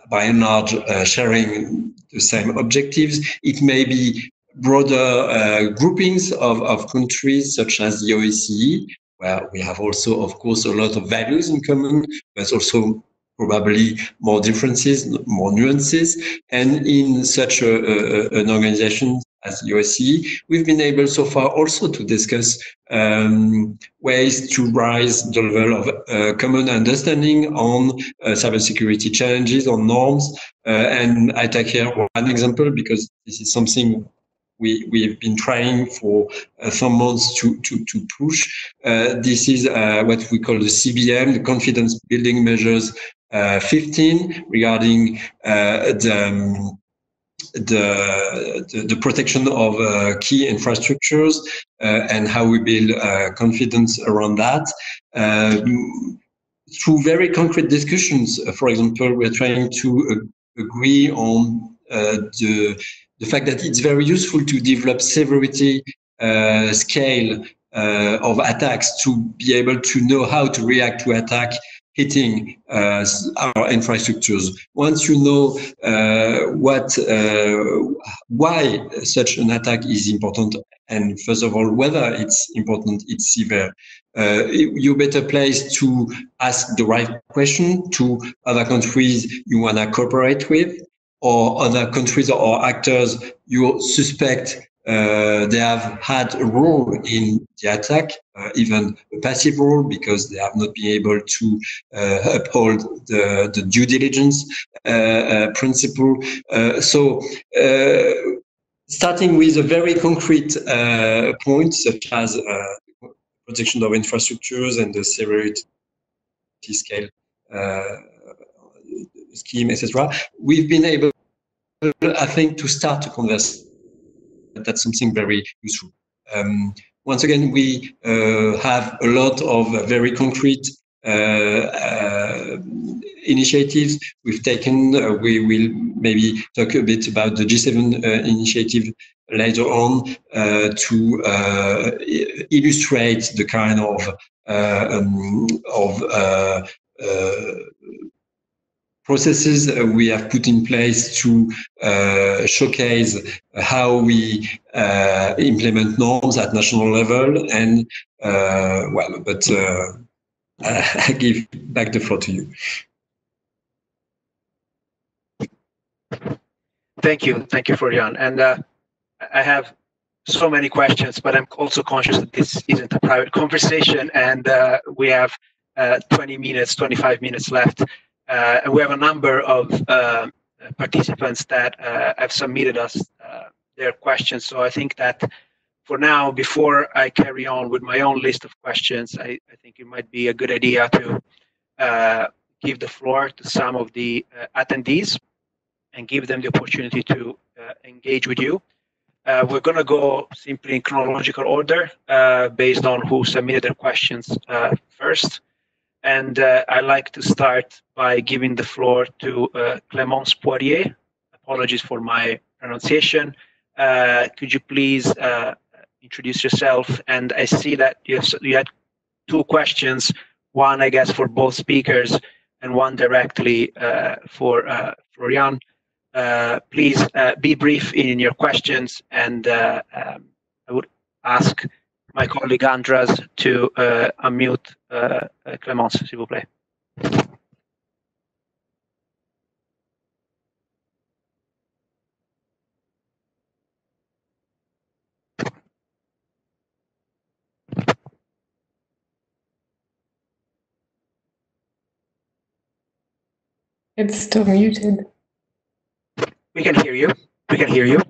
by and large sharing the same objectives. It may be broader groupings of countries such as the OECD, where we have also, of course, a lot of values in common, but also probably more differences, more nuances. And in such an organization as the OECD, we've been able so far also to discuss ways to rise the level of common understanding on cybersecurity challenges, on norms. And I take here one example because this is something we've been trying for some months to push. This is what we call the CBM, the Confidence Building Measures 15, regarding the protection of key infrastructures and how we build confidence around that. Through very concrete discussions, for example, we're trying to agree on the fact that it's very useful to develop severity scale of attacks to be able to know how to react to attack hitting our infrastructures. Once you know why such an attack is important, and first of all, whether it's important, it's severe, you're better placed to ask the right question to other countries you want to cooperate with, or other countries or actors you suspect They have had a role in the attack, even a passive role, because they have not been able to uphold the due diligence principle. Starting with a very concrete point, such as protection of infrastructures and the severity scale scheme, etc., we've been able, I think, to start to converse. That's something very useful. Once again, we have a lot of very concrete initiatives we've taken. We will maybe talk a bit about the G7 initiative later on to illustrate the kind of processes we have put in place to showcase how we implement norms at national level. And I give back the floor to you. Thank you, Florian. And I have so many questions, but I'm also conscious that this isn't a private conversation, and we have 20 minutes, 25 minutes left. And we have a number of participants that have submitted us their questions. So I think that for now, before I carry on with my own list of questions, I think it might be a good idea to give the floor to some of the attendees and give them the opportunity to engage with you. We're going to go simply in chronological order based on who submitted their questions first. And I'd like to start by giving the floor to Clémence Poirier. Apologies for my pronunciation. Could you please introduce yourself? And I see that you had two questions, one, I guess, for both speakers and one directly for Florian. Please be brief in your questions, and I would ask my colleague Andras to unmute Clémence, s'il vous plaît. It's still muted. We can hear you. We can hear you.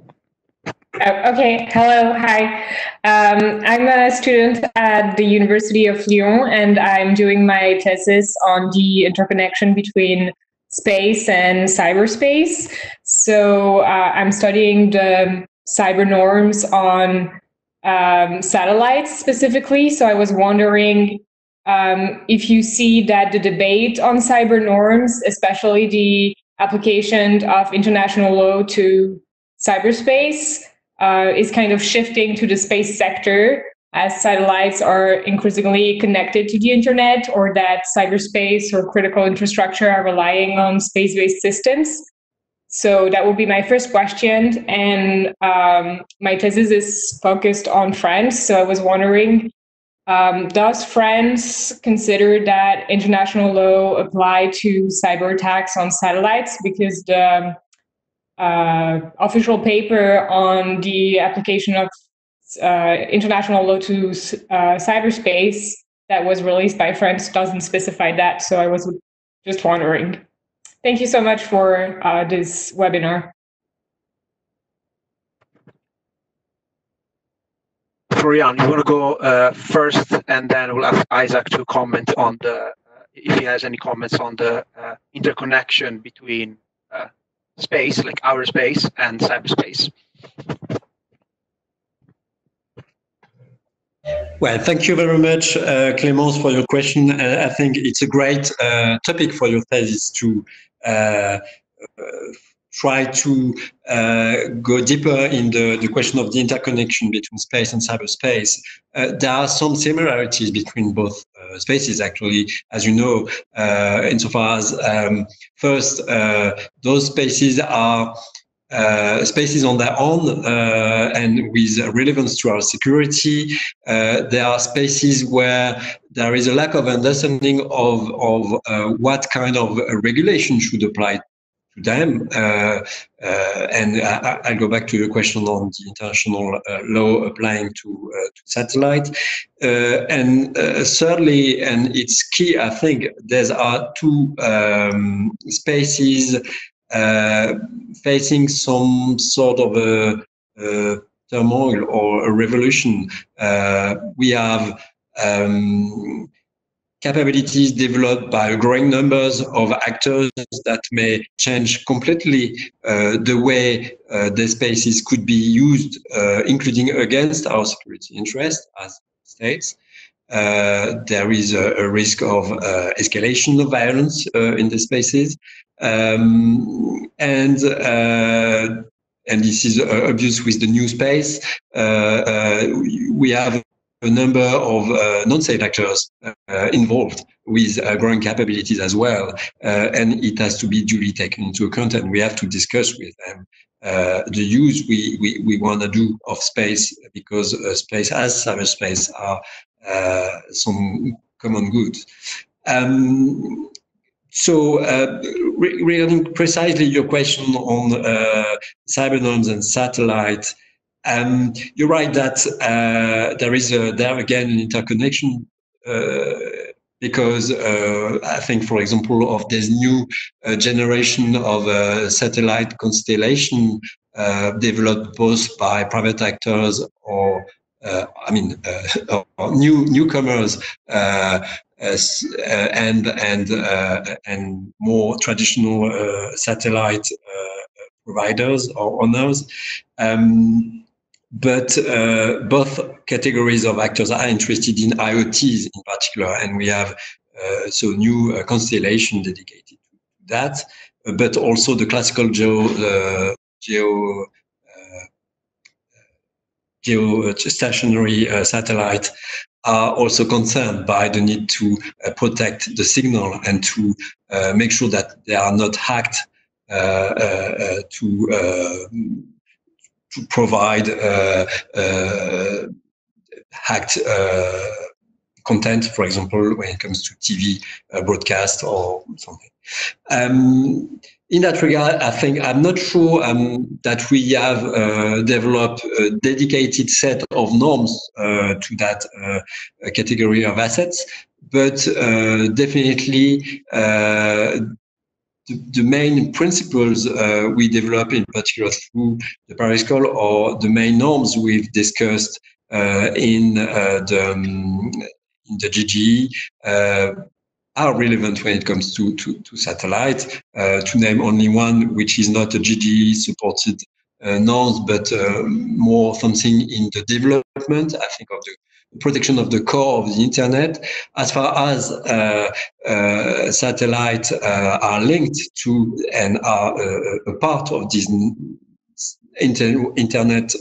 Oh, okay. Hello. Hi. I'm a student at the University of Lyon, and I'm doing my thesis on the interconnection between space and cyberspace. So I'm studying the cyber norms on satellites specifically. So I was wondering if you see that the debate on cyber norms, especially the application of international law to cyberspace, is kind of shifting to the space sector as satellites are increasingly connected to the internet, or that cyberspace or critical infrastructure are relying on space-based systems. So that would be my first question. And my thesis is focused on France. So I was wondering, does France consider that international law apply to cyber attacks on satellites? Because the official paper on the application of international law to cyberspace that was released by France doesn't specify that. So I was just wondering. Thank you so much for this webinar. Florian, you want to go first, and then we'll ask Isaac to comment on the, if he has any comments on the interconnection between space, like outer space, and cyberspace. Well, thank you very much, Clémence, for your question. I think it's a great topic for your thesis to try to go deeper in the question of the interconnection between space and cyberspace. There are some similarities between both spaces, actually, as you know, insofar as first, those spaces are spaces on their own and with relevance to our security. There are spaces where there is a lack of understanding of what kind of regulation should apply them. And I'll go back to your question on the international law applying to satellite. And thirdly, and it's key, I think, there are two spaces facing some sort of a turmoil or a revolution. We have capabilities developed by growing numbers of actors that may change completely the way the spaces could be used, including against our security interests as states. There is a risk of escalation of violence in the spaces. And this is obvious with the new space. We have a number of non-state actors involved with growing capabilities as well, and it has to be duly taken into account, and we have to discuss with them the use we want to do of space, because space as cyberspace are some common goods. So regarding precisely your question on cyber norms and satellite, you're right that there is there again an interconnection because I think, for example, of this new generation of satellite constellation developed both by private actors or newcomers and more traditional satellite providers or owners. But both categories of actors are interested in IoTs in particular, and we have so new constellation dedicated to that, but also the classical geostationary satellite are also concerned by the need to protect the signal and to make sure that they are not hacked to provide hacked content, for example, when it comes to TV broadcast or something. In that regard, I think I'm not sure that we have developed a dedicated set of norms to that category of assets, but definitely the main principles we develop, in particular through the Paris Call, or the main norms we've discussed in the GGE, are relevant when it comes to satellite. To name only one, which is not a GGE supported norms, but more something in the development, I think, of the protection of the core of the internet. As far as satellites are linked to and are a part of this internet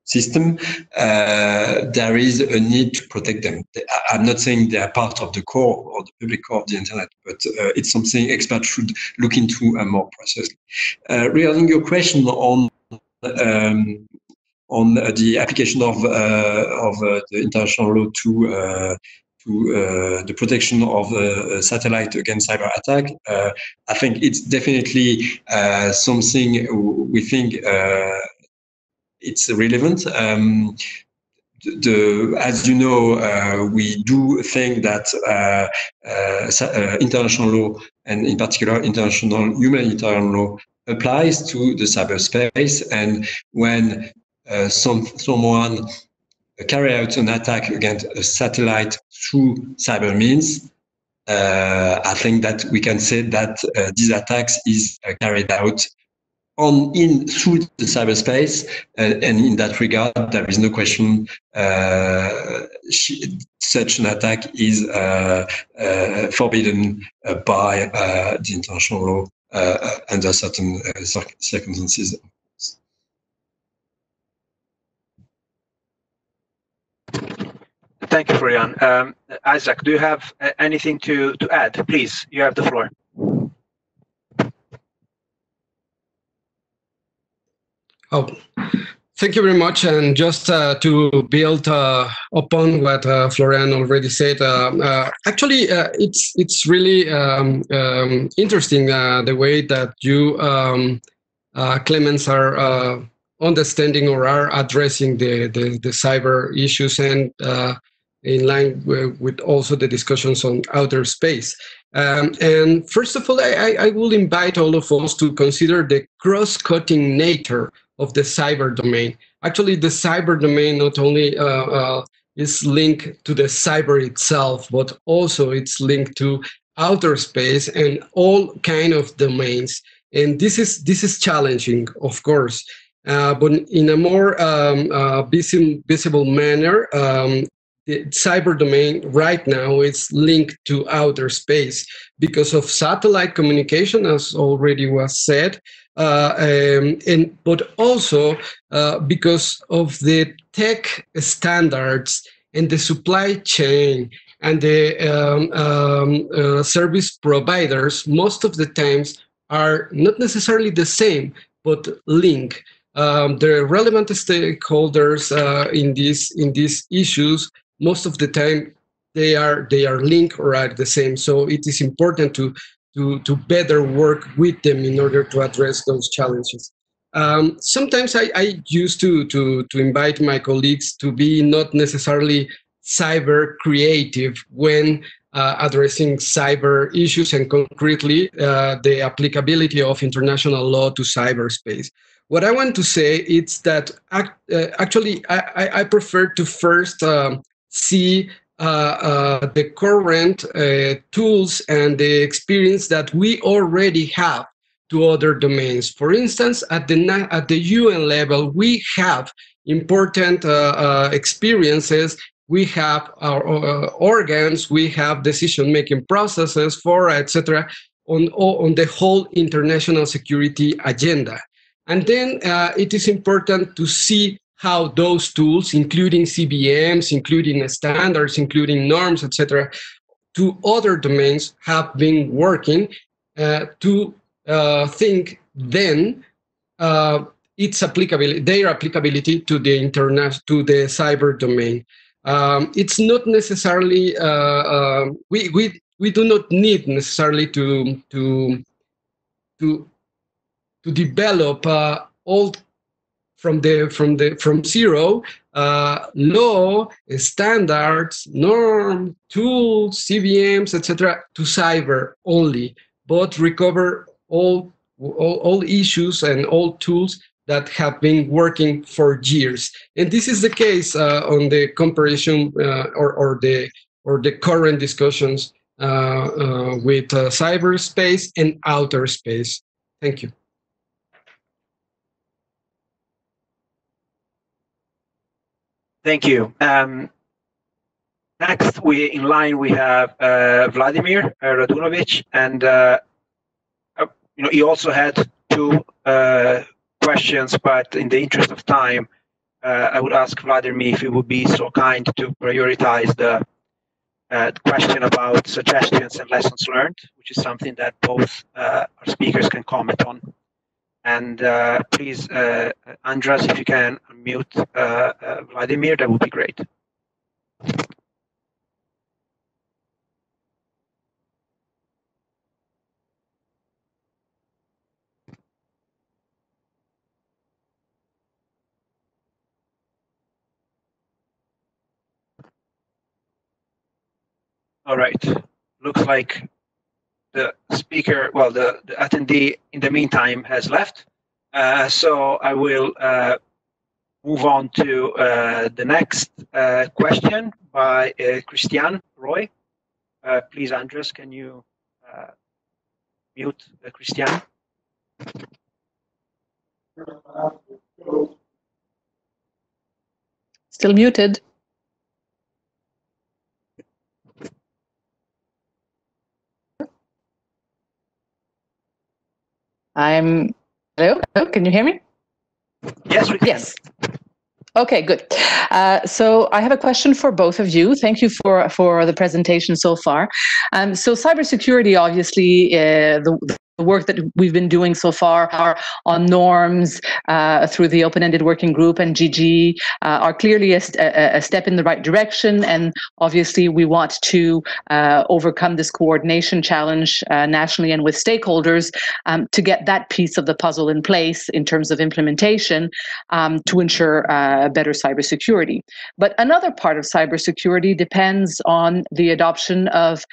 system, there is a need to protect them. I'm not saying they are part of the core or the public core of the internet, but it's something experts should look into more precisely. Regarding your question on the application of the international law to the protection of satellite against cyber attack, I think it's definitely something we think it's relevant. As you know, we do think that international law, and in particular international humanitarian law, applies to the cyberspace. And when someone carry out an attack against a satellite through cyber means, I think that we can say that these attacks is carried out through the cyberspace, and in that regard, there is no question such an attack is forbidden by the international law under certain circumstances. Thank you, Florian. Isaac, do you have anything to add? Please, you have the floor. Oh, Thank you very much. And just to build upon what Florian already said, actually, it's really interesting the way that you, Clemens, are understanding or are addressing the cyber issues, and in line with also the discussions on outer space. And first of all, I will invite all of us to consider the cross-cutting nature of the cyber domain. Actually, the cyber domain not only is linked to the cyber itself, but also it's linked to outer space and all kind of domains. And this is challenging, of course, but in a more visible manner. The cyber domain right now is linked to outer space because of satellite communication, as already was said, but also because of the tech standards and the supply chain and the service providers. Most of the times are not necessarily the same, but link. The relevant stakeholders in these issues, most of the time they are linked or are the same. So it is important to better work with them in order to address those challenges. Sometimes I used to invite my colleagues to be not necessarily cyber creative when addressing cyber issues, and concretely the applicability of international law to cyberspace. What I want to say is that actually I prefer to first see the current tools and the experience that we already have to other domains. For instance, at the UN level, we have important experiences. We have our organs, we have decision-making processes, fora, etc., on the whole international security agenda. And then it is important to see how those tools, including CBMs, including standards, including norms, etc., to other domains have been working to think then its applicability, their applicability to the cyber domain. It's not necessarily we do not need necessarily to develop all from zero law, standards, norm, tools, CVMs, etc. to cyber only, but recover all issues and all tools that have been working for years. And this is the case on the comparison or the current discussions with cyberspace and outer space. Thank you. Thank you. Next, in line we have Vladimir Radunovic, and he also had two questions, but in the interest of time, I would ask Vladimir if he would be so kind to prioritize the question about suggestions and lessons learned, which is something that both our speakers can comment on. And please, Andras, if you can unmute Vladimir, that would be great. All right. Looks like the speaker, well, the attendee in the meantime has left. So I will move on to the next question by Christian Roy. Please, Andres, can you mute Christian? Still muted. Hello? Can you hear me? Yes, we can. Yes. Okay, good. So I have a question for both of you. Thank you for the presentation so far. So cybersecurity, obviously, the work that we've been doing so far on norms through the open-ended working group and GG are clearly a step in the right direction. And obviously, we want to overcome this coordination challenge nationally and with stakeholders to get that piece of the puzzle in place in terms of implementation to ensure better cybersecurity. But another part of cybersecurity depends on the adoption of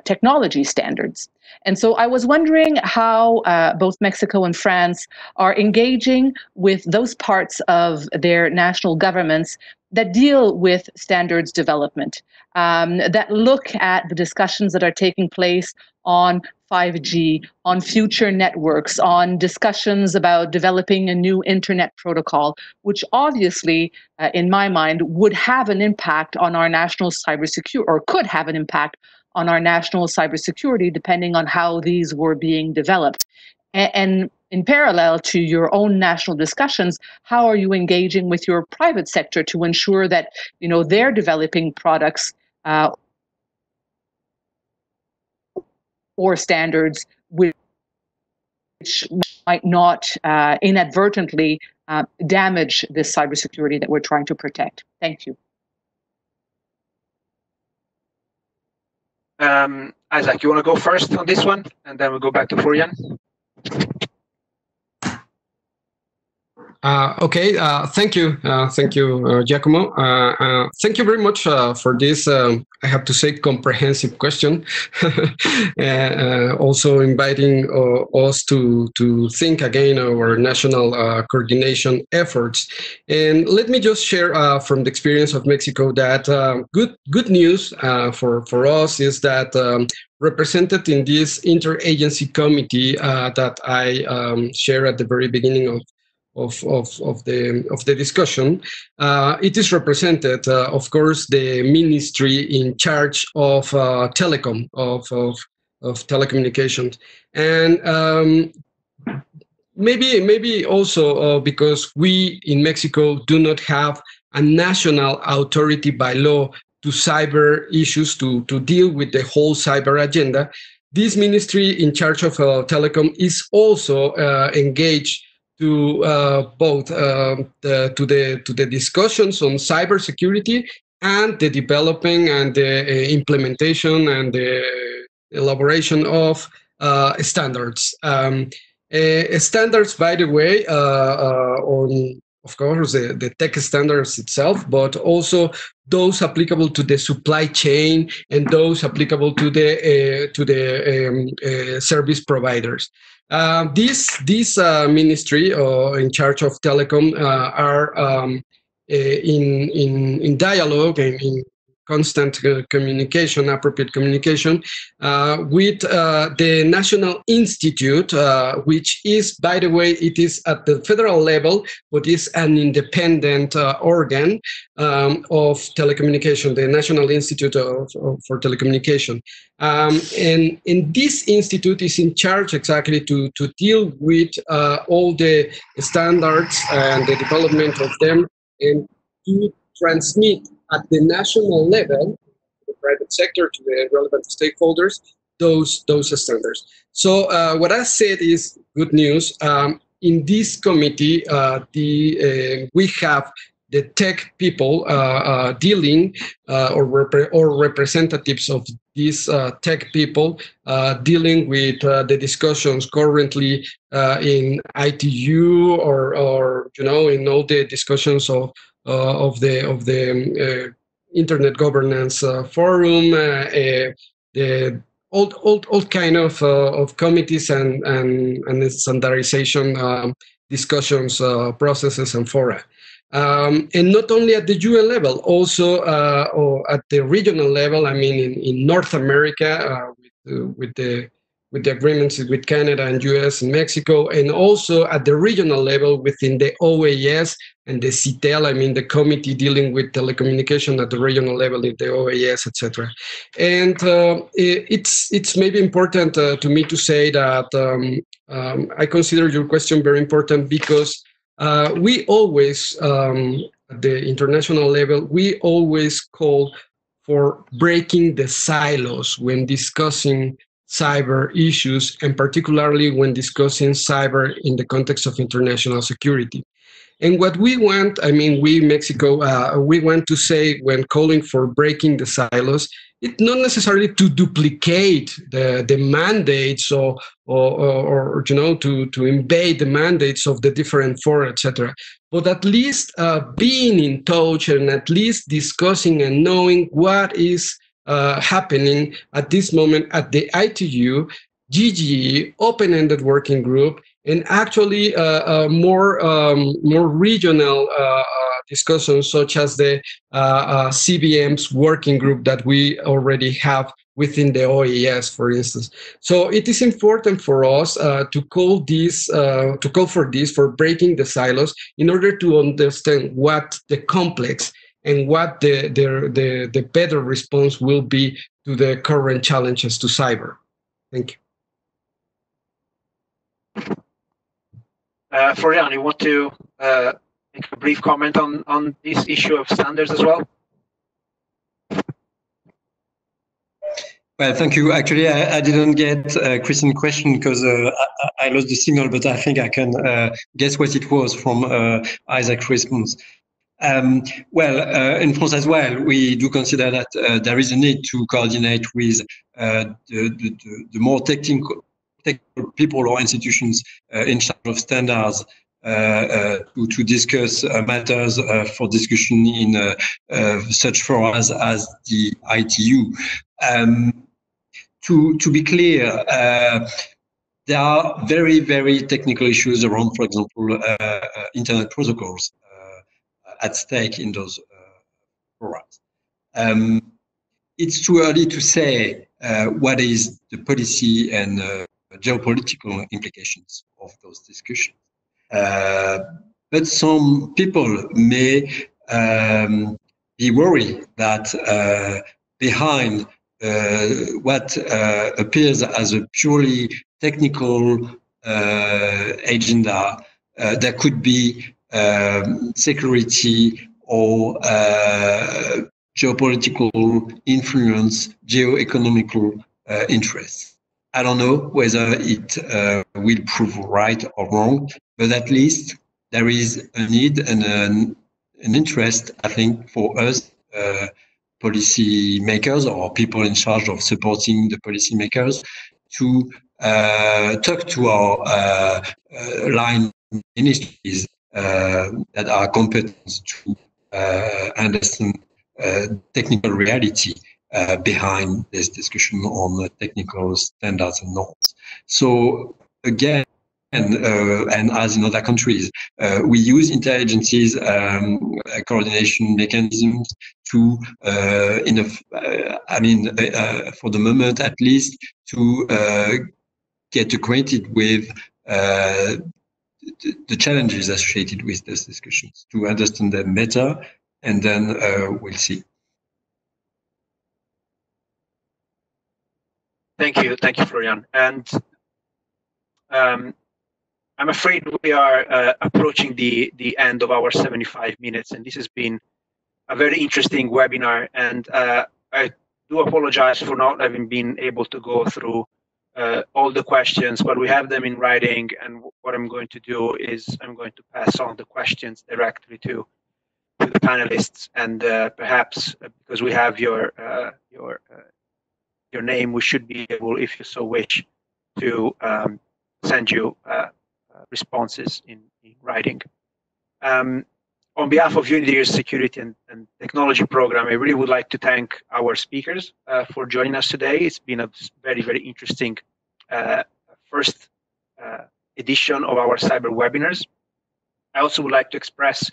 technology standards. And so I was wondering how both Mexico and France are engaging with those parts of their national governments that deal with standards development, that look at the discussions that are taking place on 5G, on future networks, on discussions about developing a new internet protocol, which obviously, in my mind, would have an impact on our national cybersecurity, or could have an impact on our national cybersecurity, depending on how these were being developed. And in parallel to your own national discussions, how are you engaging with your private sector to ensure that, you know, they're developing products or standards which might not inadvertently damage this cybersecurity that we're trying to protect? Thank you. Isaac, you want to go first on this one, and then we'll go back to Florian? Okay, thank you, Giacomo. Thank you very much for this, I have to say, comprehensive question. Also inviting us to think again our national coordination efforts. And let me just share from the experience of Mexico that good news for us is that represented in this interagency committee that I shared at the very beginning of the discussion, it is represented, of course, the ministry in charge of telecom, of telecommunications, and maybe also because we in Mexico do not have a national authority by law to cyber issues to deal with the whole cyber agenda. This ministry in charge of telecom is also engaged to both to the discussions on cybersecurity and the developing and the implementation and the elaboration of standards. Standards, by the way, on, of course, the tech standards itself, but also those applicable to the supply chain and those applicable to the service providers. This ministry in charge of telecom are in dialogue and in constant communication, appropriate communication with the National Institute, which is, by the way, it is at the federal level, but is an independent organ of telecommunication, the National Institute for Telecommunication. And this institute is in charge exactly to deal with all the standards and the development of them and to transmit at the national level, the private sector, to the relevant stakeholders, those standards. So what I said is good news. In this committee, we have the tech people dealing, or representatives of these tech people dealing with the discussions currently in ITU or in all the discussions of the Internet Governance Forum, the all kind of committees and standardization discussions, processes, and fora. And not only at the UN level, also or at the regional level. I mean, in North America, with the agreements with Canada and US and Mexico, and also at the regional level within the OAS and the CITEL, I mean, the committee dealing with telecommunication at the regional level in the OAS, etc. And it's maybe important to me to say that I consider your question very important because we always, at the international level, we always call for breaking the silos when discussing cyber issues, and particularly when discussing cyber in the context of international security. And what we want, I mean, we Mexico, we want to say when calling for breaking the silos, it's not necessarily to duplicate the mandates or to invade the mandates of the different fora, etc. But at least being in touch and at least discussing and knowing what is happening at this moment at the ITU, GGE, open-ended working group, and actually more regional discussions, such as the CBM's working group that we already have within the OAS, for instance. So it is important for us to call for breaking the silos in order to understand what the complex and what the better response will be to the current challenges to cyber. Thank you. Florian, you want to make a brief comment on this issue of standards as well? Well, thank you. Actually, I didn't get Christine's question because I lost the signal, but I think I can guess what it was from Isaac's response. In France as well, we do consider that there is a need to coordinate with the more technical people or institutions in charge of standards to discuss matters for discussion in such forums as the ITU. To be clear, there are very, very technical issues around, for example, internet protocols at stake in those forums. It's too early to say what is the policy and geopolitical implications of those discussions. But some people may be worried that behind what appears as a purely technical agenda, there could be security or geopolitical influence, geo-economical interests. I don't know whether it will prove right or wrong, but at least there is a need and an interest, I think, for us policy makers or people in charge of supporting the policy makers to talk to our line ministries that are competent to understand technical reality behind this discussion on technical standards and norms. So again, and as in other countries, we use interagencies coordination mechanisms to, for the moment at least, to get acquainted with the challenges associated with these discussions, to understand them better, and then we'll see. Thank you, Florian. And I'm afraid we are approaching the end of our 75 minutes, and this has been a very interesting webinar. And I do apologize for not having been able to go through all the questions, but we have them in writing. And what I'm going to do is I'm going to pass on the questions directly to the panelists, and perhaps because we have your name, we should be able, if you so wish, to send you responses in writing. On behalf of UNIDIR's Security and Technology Program, I really would like to thank our speakers for joining us today. It's been a very, very interesting first edition of our cyber webinars. I also would like to express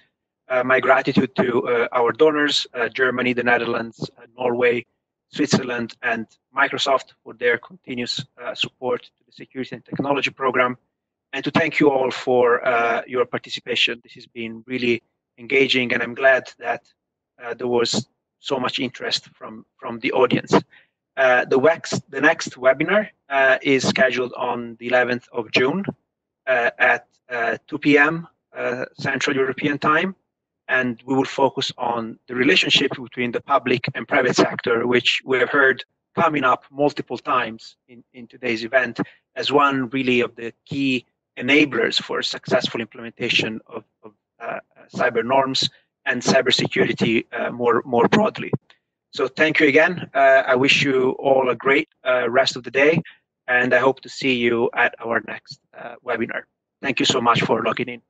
my gratitude to our donors, Germany, the Netherlands, Norway, Switzerland, and Microsoft for their continuous support to the Security and Technology Program, and to thank you all for your participation. This has been really engaging, and I'm glad that there was so much interest from the audience. The next webinar is scheduled on the 11th of June at 2 p.m. Central European Time, and we will focus on the relationship between the public and private sector, which we have heard coming up multiple times in today's event as one really of the key enablers for successful implementation of cyber norms and cybersecurity more broadly. So thank you again. I wish you all a great rest of the day, and I hope to see you at our next webinar. Thank you so much for logging in.